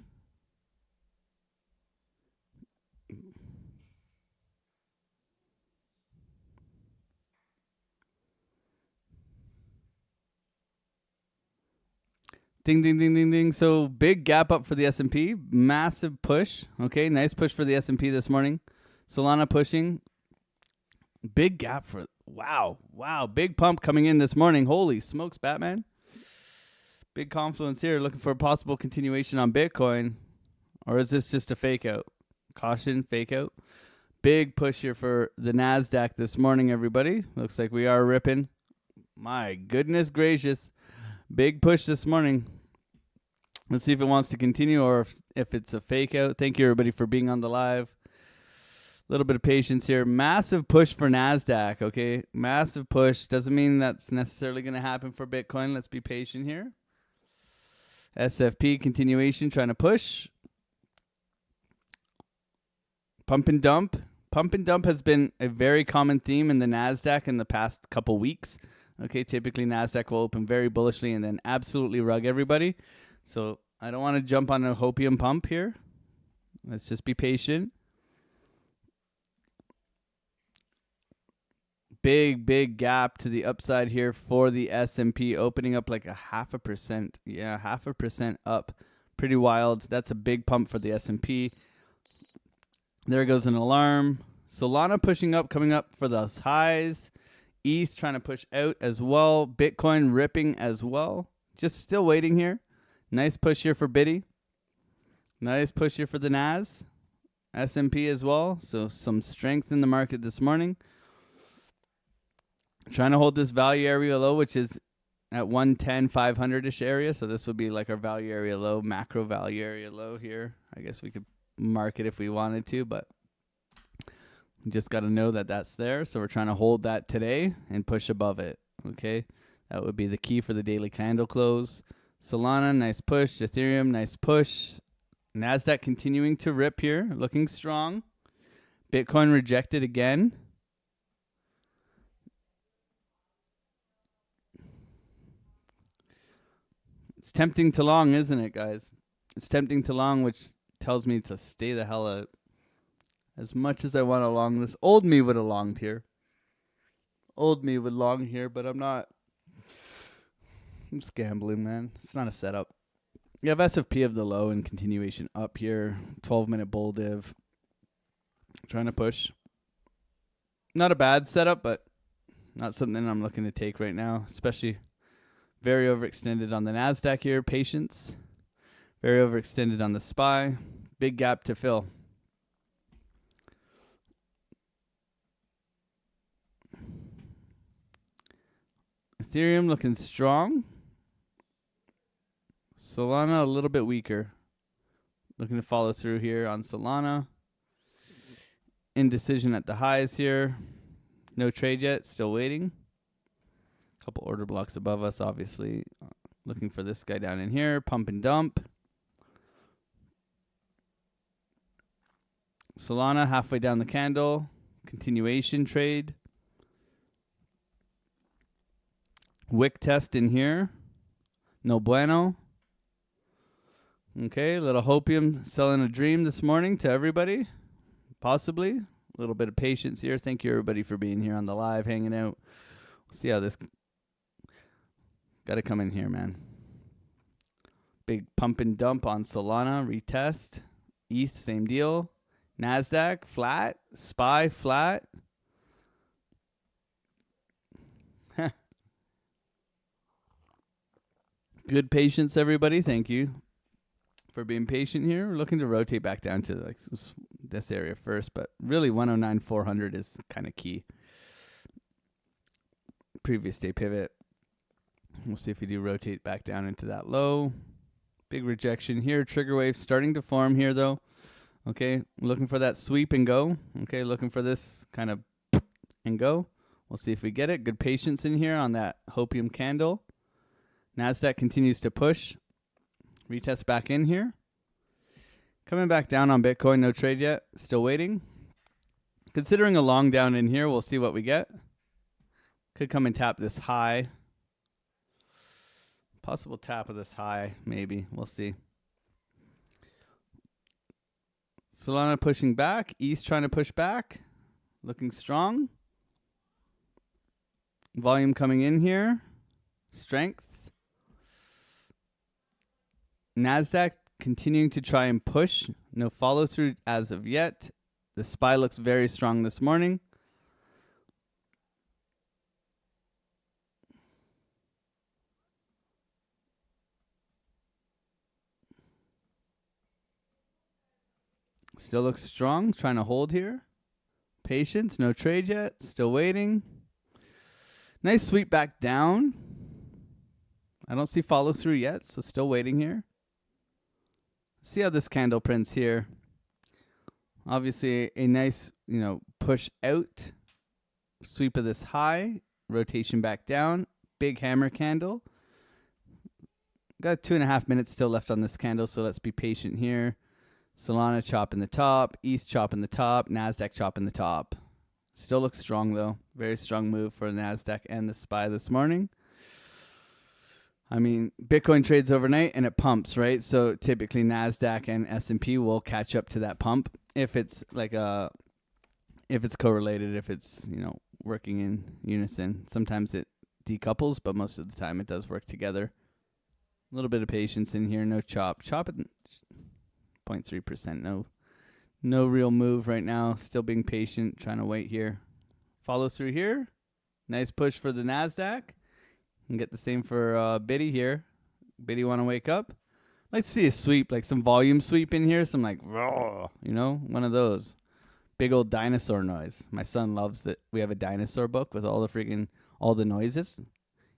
Ding, ding, ding, ding, ding. So big gap up for the S&P. Massive push. Okay, nice push for the S&P this morning. Solana pushing. Big gap for... Wow. Big pump coming in this morning. Holy smokes, Batman. Big confluence here. Looking for a possible continuation on Bitcoin. Or is this just a fake out? Caution, fake out. Big push here for the NASDAQ this morning, everybody. Looks like we are ripping. My goodness gracious. Big push this morning. Let's see if it wants to continue or if it's a fake out. Thank you, everybody, for being on the live. A little bit of patience here. Massive push for NASDAQ, okay? Massive push. Doesn't mean that's necessarily going to happen for Bitcoin. Let's be patient here. SFP continuation, trying to push. Pump and dump. Pump and dump has been a very common theme in the NASDAQ in the past couple weeks. Okay, typically NASDAQ will open very bullishly and then absolutely rug everybody. So I don't want to jump on a hopium pump here. Let's just be patient. Big gap to the upside here for the S&P, opening up like a 0.5%. Yeah, 0.5% up. Pretty wild. That's a big pump for the S&P. There goes an alarm. Solana pushing up, coming up for those highs. ETH trying to push out as well. Bitcoin ripping as well. Just still waiting here. Nice push here for Biddy. Nice push here for the NAS. S&P as well. So some strength in the market this morning. Trying to hold this value area low, which is at 110, 500-ish area. So this would be like our value area low, macro value area low here. I guess we could mark it if we wanted to, but we just got to know that that's there. So we're trying to hold that today and push above it. Okay, that would be the key for the daily candle close. Solana, nice push. Ethereum, nice push. NASDAQ continuing to rip here, looking strong. Bitcoin rejected again. It's tempting to long, isn't it, guys? It's tempting to long, which tells me to stay the hell out. As much as I want to long this. Old me would have longed here. Old me would long here, but I'm not. I'm just gambling, man. It's not a setup. You have SFP of the low and continuation up here. 12-minute bull div. Trying to push. Not a bad setup, but not something I'm looking to take right now. Especially very overextended on the NASDAQ here. Patience. Very overextended on the SPY. Big gap to fill. Ethereum looking strong. Solana a little bit weaker. Looking to follow through here on Solana. Indecision at the highs here. No trade yet. Still waiting. Couple order blocks above us, obviously. Looking for this guy down in here. Pump and dump. Solana halfway down the candle. Continuation trade. Wick test in here. No bueno. Okay, little hopium selling a dream this morning to everybody. Possibly. A little bit of patience here. Thank you, everybody, for being here on the live, hanging out. We'll see how this... Got to come in here, man. Big pump and dump on Solana. Retest. ETH, same deal. NASDAQ, flat. SPY, flat. Good patience, everybody. Thank you for being patient here. We're looking to rotate back down to like this area first, but really 109,400 is kind of key. Previous day pivot. We'll see if we do rotate back down into that low. Big rejection here. Trigger wave starting to form here, though. Okay, looking for that sweep and go. Okay, looking for this kind of and go. We'll see if we get it. Good patience in here on that hopium candle. NASDAQ continues to push. Retest back in here. Coming back down on Bitcoin. No trade yet. Still waiting. Considering a long down in here, we'll see what we get. Could come and tap this high. Possible tap of this high, maybe. We'll see. Solana pushing back. East trying to push back. Looking strong. Volume coming in here. Strength. NASDAQ continuing to try and push. No follow through as of yet. The SPY looks very strong this morning. Still looks strong. Trying to hold here. Patience. No trade yet. Still waiting. Nice sweep back down. I don't see follow through yet, so still waiting here. See how this candle prints here. Obviously a nice, push out. Sweep of this high. Rotation back down. Big hammer candle. Got 2.5 minutes still left on this candle, so let's be patient here. Solana chop in the top. East chop in the top. NASDAQ chop in the top. Still looks strong, though. Very strong move for NASDAQ and the SPY this morning. I mean, Bitcoin trades overnight and it pumps, right? So typically NASDAQ and S&P will catch up to that pump if it's if it's correlated, if it's, working in unison. Sometimes it decouples, but most of the time it does work together. A little bit of patience in here. No chop. Chop at 0.3%. No real move right now. Still being patient. Trying to wait here. Follow through here. Nice push for the NASDAQ. And get the same for Biddy here. Biddy want to wake up. I'd like to see a sweep, like some volume sweep in here. Some like, one of those. Big old dinosaur noise. My son loves it. We have a dinosaur book with all the noises.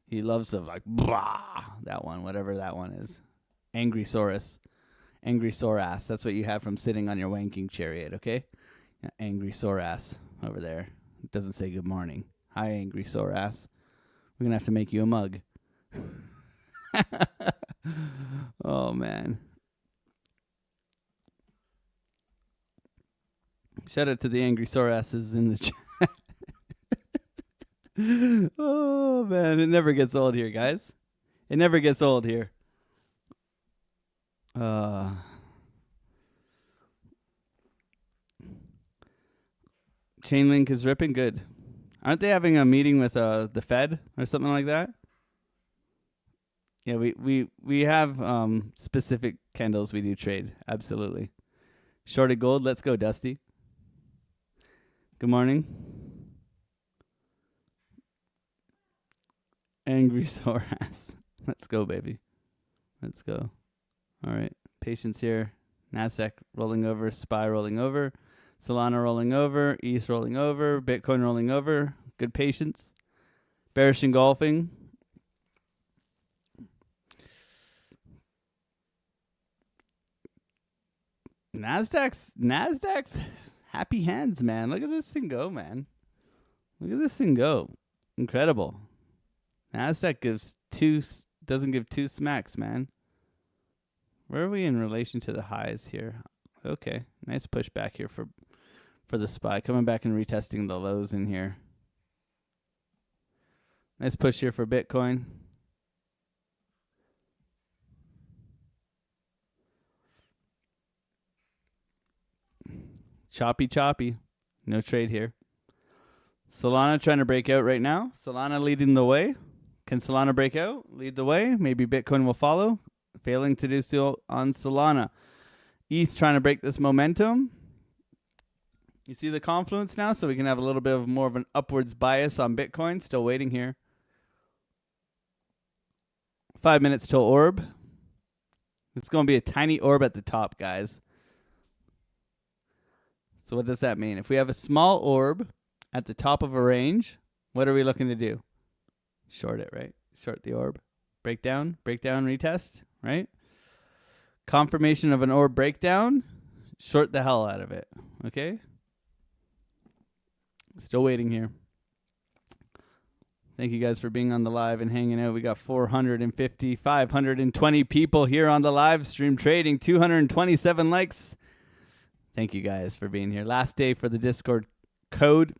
He loves the blah, that one, whatever that one is. Angry Saurus. Angry sore ass. That's what you have from sitting on your wanking chariot, okay? Angry sore ass over there. It doesn't say good morning. Hi, angry sore ass. We're going to have to make you a mug. Oh, man. Shout out to the angry sore asses in the chat. Oh, man. It never gets old here, guys. It never gets old here. Chainlink is ripping good. Aren't they having a meeting with the Fed or something like that? Yeah, we have specific candles we do trade. Absolutely. Shorted gold. Let's go, Dusty. Good morning. Angry sore ass. Let's go, baby. Let's go. All right. Patience here. NASDAQ rolling over. SPY rolling over. Solana rolling over. ETH rolling over. Bitcoin rolling over. Good patience. Bearish engulfing. NASDAQ's happy hands, man. Look at this thing go, man. Look at this thing go. Incredible. NASDAQ doesn't give two smacks, man. Where are we in relation to the highs here? Okay. Nice pushback here for the SPY. Coming back and retesting the lows in here. Nice push here for Bitcoin. Choppy. No trade here. Solana trying to break out right now. Solana leading the way. Can Solana break out? Lead the way. Maybe Bitcoin will follow. Failing to do so on Solana. ETH trying to break this momentum. You see the confluence now, so we can have a little bit of more of an upwards bias on Bitcoin. Still waiting here. 5 minutes till orb. It's going to be a tiny orb at the top, guys. So what does that mean? If we have a small orb at the top of a range, what are we looking to do? Short it, right? Short the orb. Breakdown, retest, right? Confirmation of an orb breakdown, short the hell out of it, okay? Still waiting here. Thank you guys for being on the live and hanging out. We got 520 people here on the live stream trading, 227 likes. Thank you guys for being here. Last day for the Discord code.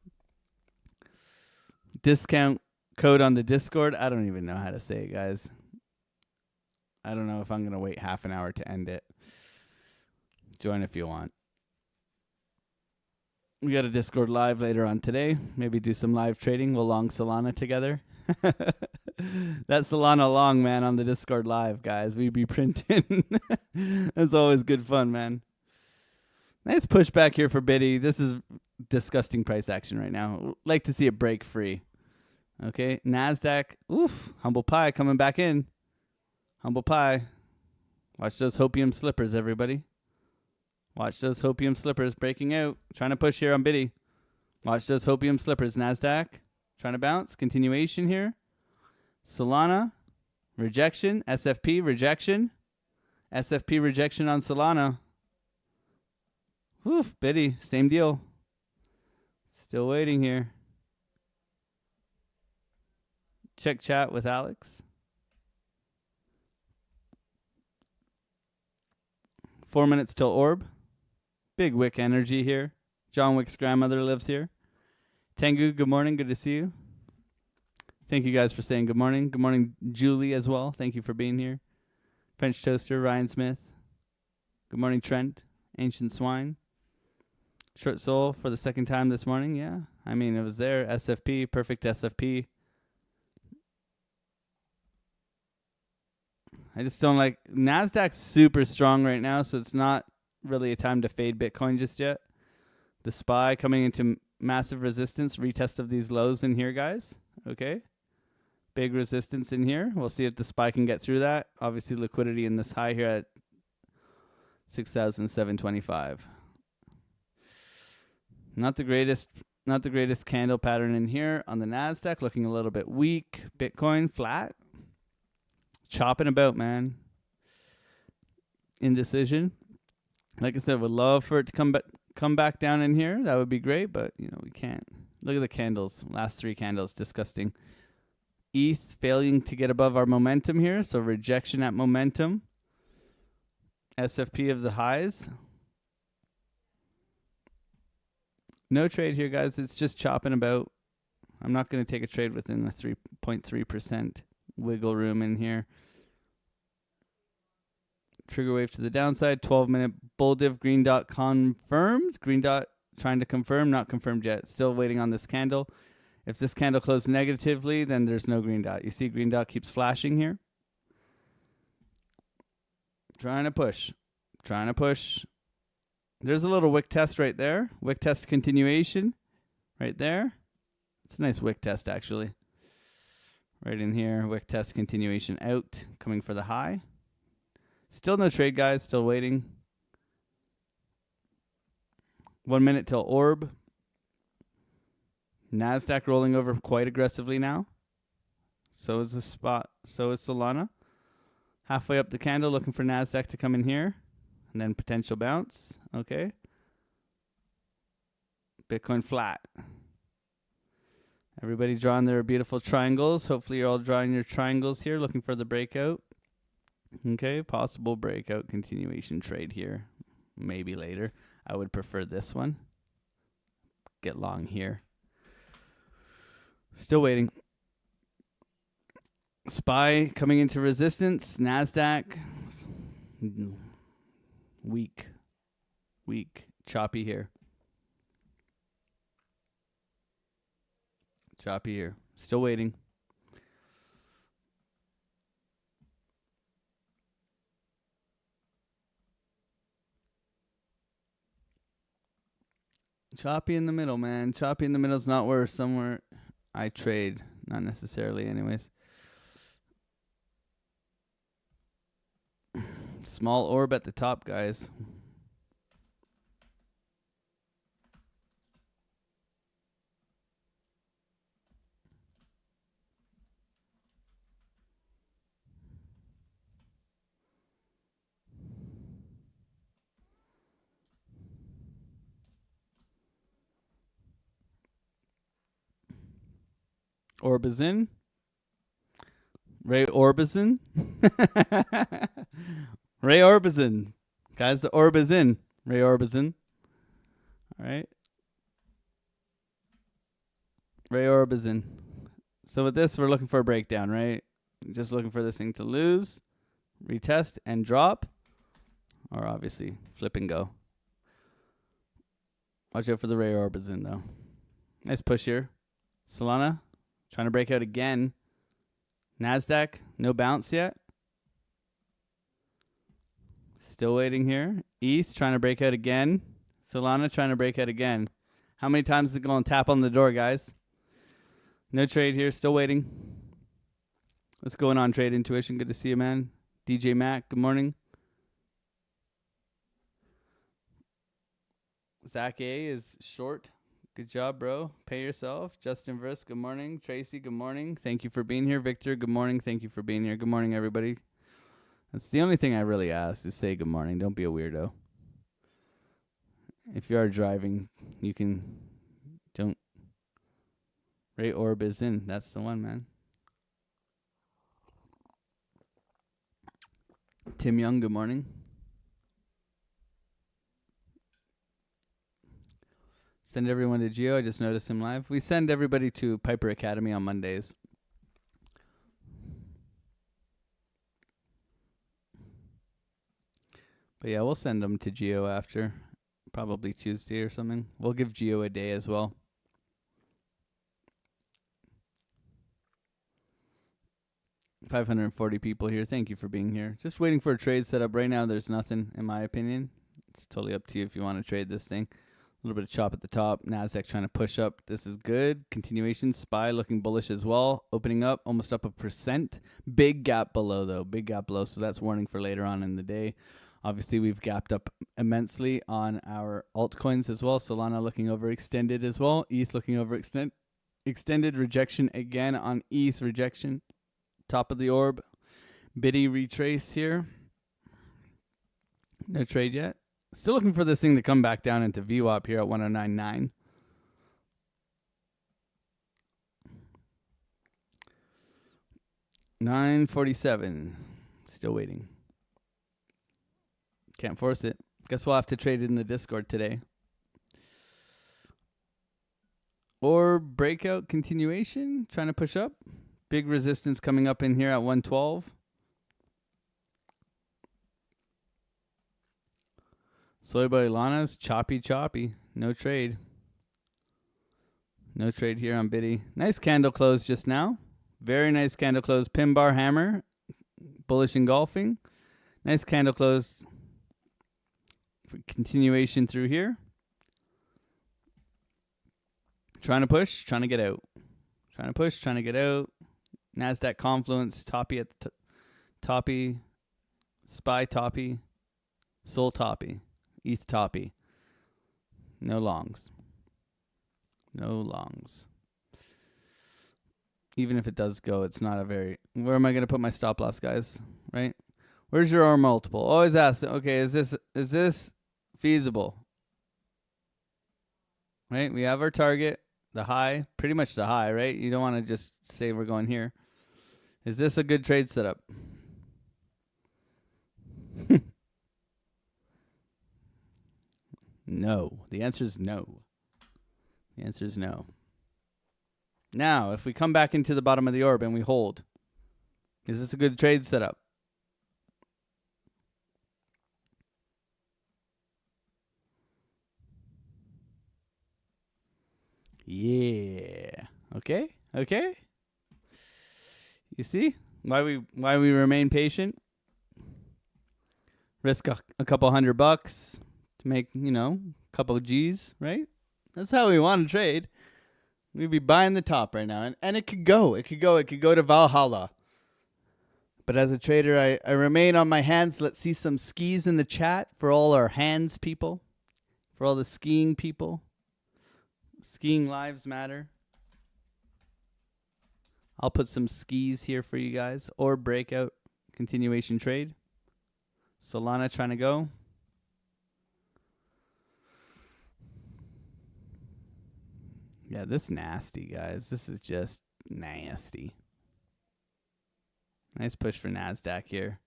Discount Code on the Discord. I don't even know how to say it, guys. I don't know if I'm going to wait half an hour to end it. Join if you want. We got a Discord live later on today. Maybe do some live trading. We'll long Solana together. That's Solana long, man, on the Discord live, guys. We be printing. That's always good fun, man. Nice pushback here for Biddy. This is disgusting price action right now. Like to see it break free. Okay, NASDAQ. Oof, Humble Pie coming back in. Humble Pie. Watch those hopium slippers, everybody. Watch those hopium slippers breaking out. Trying to push here on Biddy. Watch those hopium slippers. NASDAQ. Trying to bounce. Continuation here. Solana. Rejection. SFP. Rejection. SFP rejection on Solana. Oof, Biddy. Same deal. Still waiting here. Check chat with Alex. 4 minutes till orb. Big Wick energy here. John Wick's grandmother lives here. Tengu, good morning. Good to see you. Thank you guys for saying good morning. Good morning, Julie, as well. Thank you for being here. French Toaster, Ryan Smith. Good morning, Trent. Ancient Swine. Short Soul for the second time this morning. Yeah, I mean, it was there. SFP, perfect SFP. I just don't like... NASDAQ's super strong right now, so it's not really a time to fade Bitcoin just yet. The SPY coming into massive resistance. Retest of these lows in here, guys. Okay. Big resistance in here. We'll see if the SPY can get through that. Obviously, liquidity in this high here at 6,725. Not the greatest candle pattern in here on the NASDAQ. Looking a little bit weak. Bitcoin flat. Chopping about, man. Indecision. Like I said, would love for it to come back down in here. That would be great, but you know we can't. Look at the candles. Last 3 candles, disgusting. ETH failing to get above our momentum here, so rejection at momentum. SFP of the highs. No trade here, guys. It's just chopping about. I'm not going to take a trade within the 3.3% wiggle room in here. Trigger wave to the downside. 12-minute bull div. Green dot confirmed. Green dot trying to confirm. Not confirmed yet. Still waiting on this candle. If this candle closed negatively, then there's no green dot. You see green dot keeps flashing here. Trying to push. Trying to push. There's a little wick test right there. Wick test continuation right there. It's a nice wick test, actually. Right in here. Wick test continuation out. Coming for the high. Still no trade, guys. Still waiting. 1 minute till orb. NASDAQ rolling over quite aggressively now. So is the spot. So is Solana. Halfway up the candle, looking for NASDAQ to come in here. And then potential bounce. Okay. Bitcoin flat. Everybody drawing their beautiful triangles. Hopefully you're all drawing your triangles here, looking for the breakout. Okay, possible breakout continuation trade here. Maybe later. I would prefer this one. Get long here. Still waiting. SPY coming into resistance. NASDAQ. Weak. Choppy here. Choppy here. Still waiting. Choppy in the middle, man. Choppy in the middle is not where somewhere I trade. Not necessarily, anyways. Small orb at the top, guys. Orb is in. Ray Orbison. Ray Orbison. Guys, the orb is in. Ray Orbison. All right. Ray Orbison. So with this, we're looking for a breakdown, right? Just looking for this thing to lose, retest, and drop. Or obviously, flip and go. Watch out for the Ray Orbison, though. Nice push here. Solana, trying to break out again. NASDAQ, no bounce yet. Still waiting here. ETH, trying to break out again. Solana, trying to break out again. How many times is it going to tap on the door, guys? No trade here, still waiting. What's going on, Trade Intuition? Good to see you, man. DJ Mac, good morning. Zach A is short. Good job, bro. Pay yourself. Justin Verse, good morning. Tracy, good morning. Thank you for being here. Victor, good morning. Thank you for being here. Good morning, everybody. That's the only thing I really ask is say good morning. Don't be a weirdo. If you are driving, you can don't. Ray Orb is in. That's the one, man. Tim Young, good morning. Send everyone to Geo. I just noticed him live. We send everybody to Piper Academy on Mondays. But yeah, we'll send them to Geo after. Probably Tuesday or something. We'll give Geo a day as well. $540 people here. Thank you for being here. Just waiting for a trade setup. Right now, there's nothing, in my opinion. It's totally up to you if you want to trade this thing. A little bit of chop at the top. NASDAQ trying to push up. This is good. Continuation. SPY looking bullish as well. Opening up. Almost up 1%. Big gap below, though. Big gap below. So that's warning for later on in the day. Obviously, we've gapped up immensely on our altcoins as well. Solana looking overextended as well. ETH looking extended. Rejection again on ETH. Rejection. Top of the orb. Biddy retrace here. No trade yet. Still looking for this thing to come back down into VWAP here at 109.9. $9.47. Still waiting. Can't force it. Guess we'll have to trade it in the Discord today. Or breakout continuation. Trying to push up. Big resistance coming up in here at 112. Soy Boy Lana's choppy. No trade. No trade here on Biddy. Nice candle close just now. Very nice candle close. Pin bar hammer. Bullish engulfing. Nice candle close. For continuation through here. Trying to push. Trying to get out. Trying to push. Trying to get out. NASDAQ confluence. Toppy at the toppy. SPY toppy. Sol toppy. ETH toppy. No longs. No longs. Even if it does go, it's not a very... Where am I going to put my stop loss, guys? Right? Where's your R multiple? Always ask, okay, is this feasible? Right? We have our target, the high, pretty much the high, right? You don't want to just say we're going here. Is this a good trade setup? No. The answer is no. The answer is no. Now, if we come back into the bottom of the orb and we hold, is this a good trade setup? Yeah. Okay. Okay. You see why we remain patient? Risk a couple $100 to make, a couple of G's, right? That's how we want to trade. We'd be buying the top right now. And it could go. It could go to Valhalla. But as a trader, I remain on my hands. Let's see some skis in the chat for all our hands people. For all the skiing people. Skiing lives matter. I'll put some skis here for you guys. Or breakout continuation trade. Solana trying to go. Yeah, this is nasty, guys. This is just nasty. Nice push for NASDAQ here.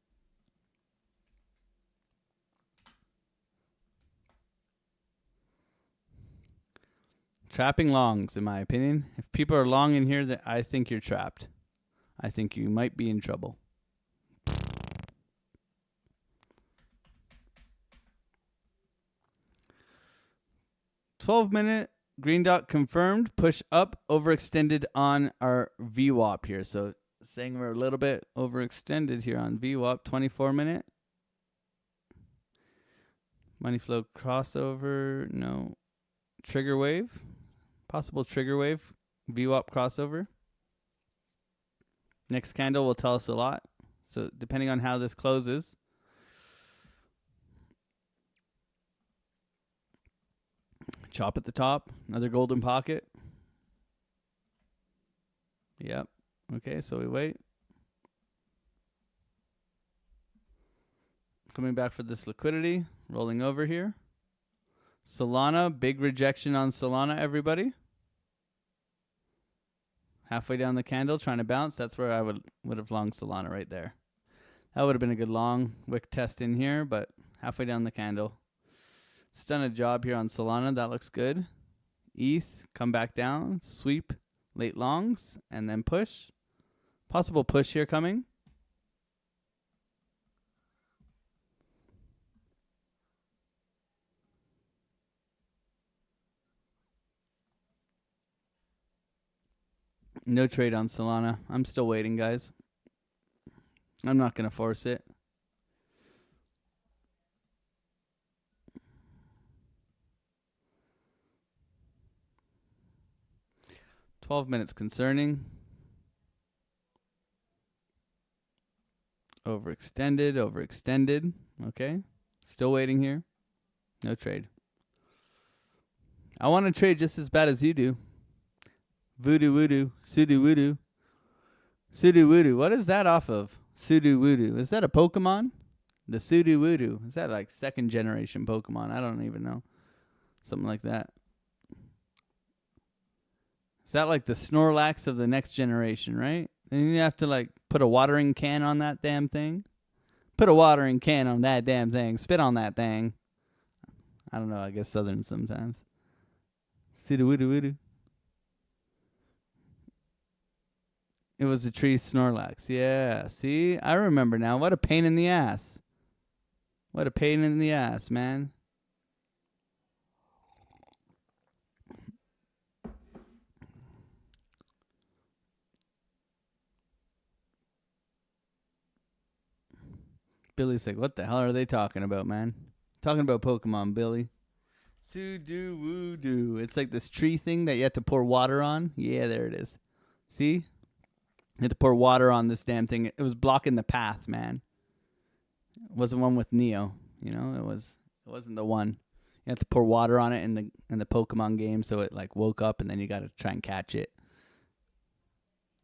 Trapping longs, in my opinion. If people are long in here, that I think you're trapped. I think you might be in trouble. $12-minute green dot confirmed. Push up, overextended on our VWAP here. So saying we're a little bit overextended here on VWAP. 24-minute. Money flow crossover. No. Trigger wave. Possible trigger wave. VWAP crossover. Next candle will tell us a lot. So depending on how this closes. Chop at the top. Another golden pocket. Yep. Okay, so we wait. Coming back for this liquidity. Rolling over here. Solana, big rejection on Solana, everybody. Halfway down the candle, trying to bounce. That's where I would have longed Solana right there. That would have been a good long wick test in here, but halfway down the candle. It's done a job here on Solana. That looks good. ETH, come back down, sweep, late longs, and then push. Possible push here coming. No trade on Solana. I'm still waiting, guys. I'm not going to force it. $12 concerning. Overextended. Okay. Still waiting here. No trade. I want to trade just as bad as you do. Voodoo Voodoo. Sudo Voodoo. Sudo Voodoo. What is that off of? Sudo Voodoo. Is that a Pokemon? The Sudo Voodoo. Is that like second generation Pokemon? I don't even know. Something like that. Is that like the Snorlax of the next generation, right? Then you have to like put a watering can on that damn thing. Put a watering can on that damn thing. Spit on that thing. I don't know. I guess Southern sometimes. Sudo Voodoo Voodoo. It was a tree Snorlax. Yeah, see? I remember now. What a pain in the ass. What a pain in the ass, man. Billy's like, what the hell are they talking about, man? Talking about Pokemon, Billy. Sudo Voodoo. It's like this tree thing that you have to pour water on. Yeah, there it is. See? You had to pour water on this damn thing. It was blocking the path, man. It wasn't one with Neo, you know. It wasn't the one. You have to pour water on it in the Pokemon game, so it like woke up, and then you got to try and catch it.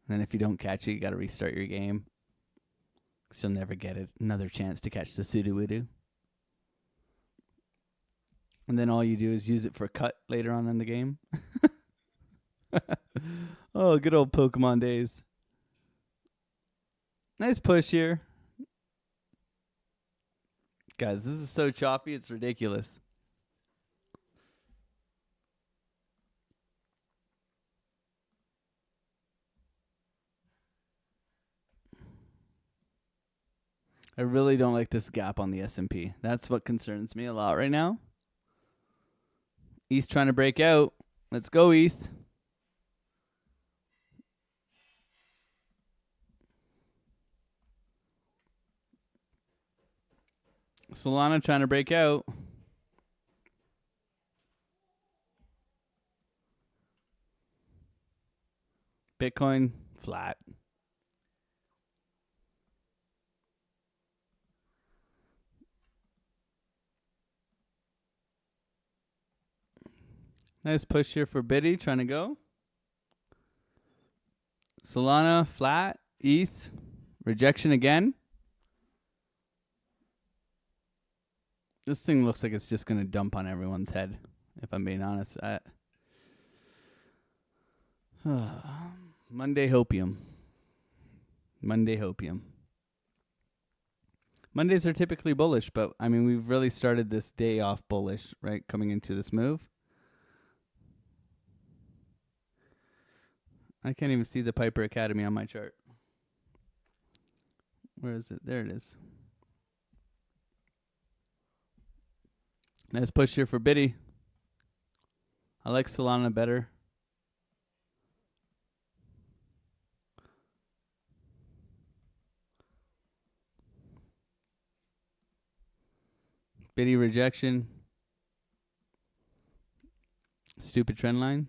And then if you don't catch it, you got to restart your game. Cause you'll never get another chance to catch the Sudowoodo. And then all you do is use it for a cut later on in the game. Oh, good old Pokemon days. Nice push here. Guys, this is so choppy, it's ridiculous. I really don't like this gap on the S&P. That's what concerns me a lot right now. ETH trying to break out. Let's go, ETH. Solana trying to break out. Bitcoin flat. Nice push here for Biddy trying to go. Solana flat. ETH rejection again. This thing looks like it's just going to dump on everyone's head, if I'm being honest. Monday hopium. Monday hopium. Mondays are typically bullish, but, I mean, we've really started this day off bullish, right, coming into this move. I can't even see the Piper Academy on my chart. Where is it? There it is. Nice push here for Biddy. I like Solana better. Biddy rejection. Stupid trend line.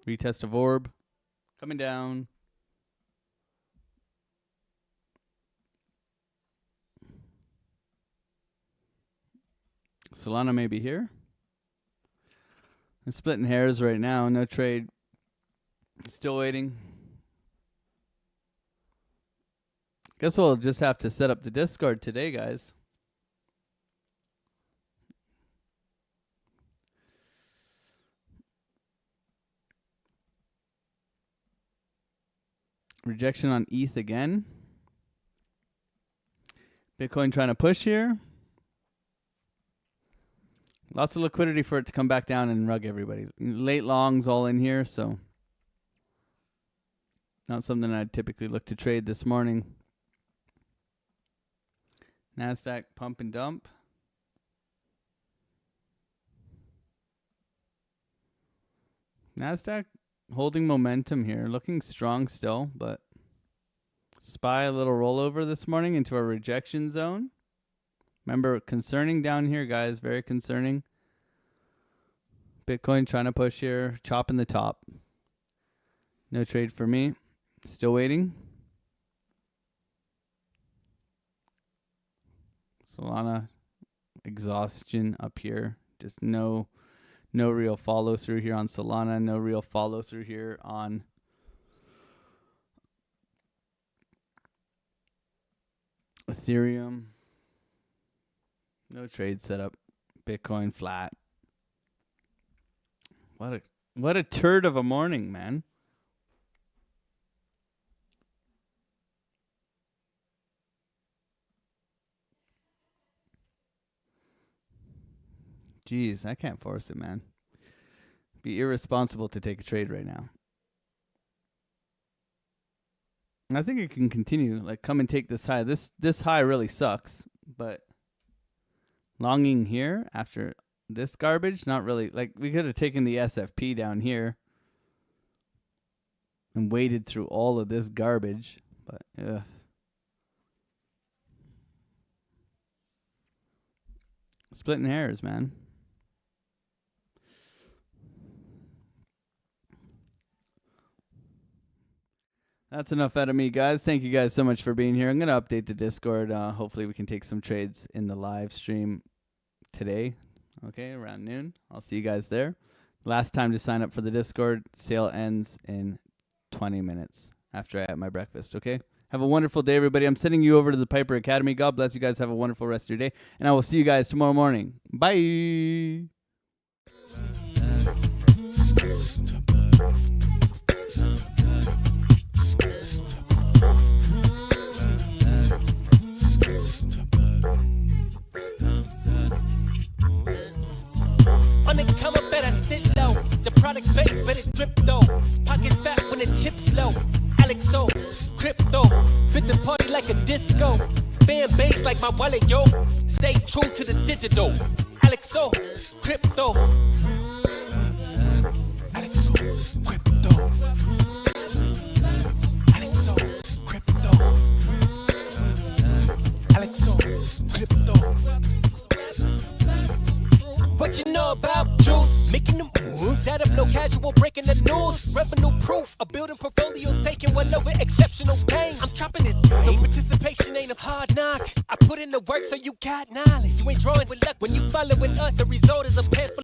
Retest of orb. Coming down. Solana may be here. I'm splitting hairs right now. No trade. Still waiting. Guess we'll just have to set up the Discord today, guys. Rejection on ETH again. Bitcoin trying to push here. Lots of liquidity for it to come back down and rug everybody. Late longs all in here, so not something I'd typically look to trade this morning. NASDAQ pump and dump. NASDAQ holding momentum here, looking strong still, but SPY a little rollover this morning into a rejection zone. Remember, concerning down here, guys, very concerning. Bitcoin trying to push here, chopping the top. No trade for me. Still waiting. Solana exhaustion up here. Just no real follow through here on Solana. No real follow through here on Ethereum. No trade setup. Bitcoin flat. What a turd of a morning, man. Jeez, I can't force it, man. Be irresponsible to take a trade right now. I think it can continue. Like, come and take this high. This high really sucks, but longing here after this garbage, not really. Like, we could have taken the SFP down here and waded through all of this garbage, but splitting hairs, man. That's enough out of me, guys. Thank you guys so much for being here. I'm going to update the Discord. Hopefully we can take some trades in the live stream today, okay, around noon. I'll see you guys there. Last time to sign up for the Discord. Sale ends in 20 minutes after I have my breakfast, okay? Have a wonderful day, everybody. I'm sending you over to the Piper Academy. God bless you guys. Have a wonderful rest of your day, and I will see you guys tomorrow morning. Bye. On the come up, better sit low. The product base, but it drip though. Pocket fat when the chips low. AlexOCrypto, fit the party like a disco. Fan base like my wallet, yo. Stay true to the digital. AlexOCrypto. AlexOCrypto. AlexOCrypto. AlexOCrypto. What you know about juice? Making them moves that'll flow casual, breaking the news. Revenue proof, a building portfolios taking well over exceptional pain. I'm chopping this game, so participation ain't a hard knock. I put in the work so you got knowledge. You ain't drawing with luck when you following us. The result is a pen full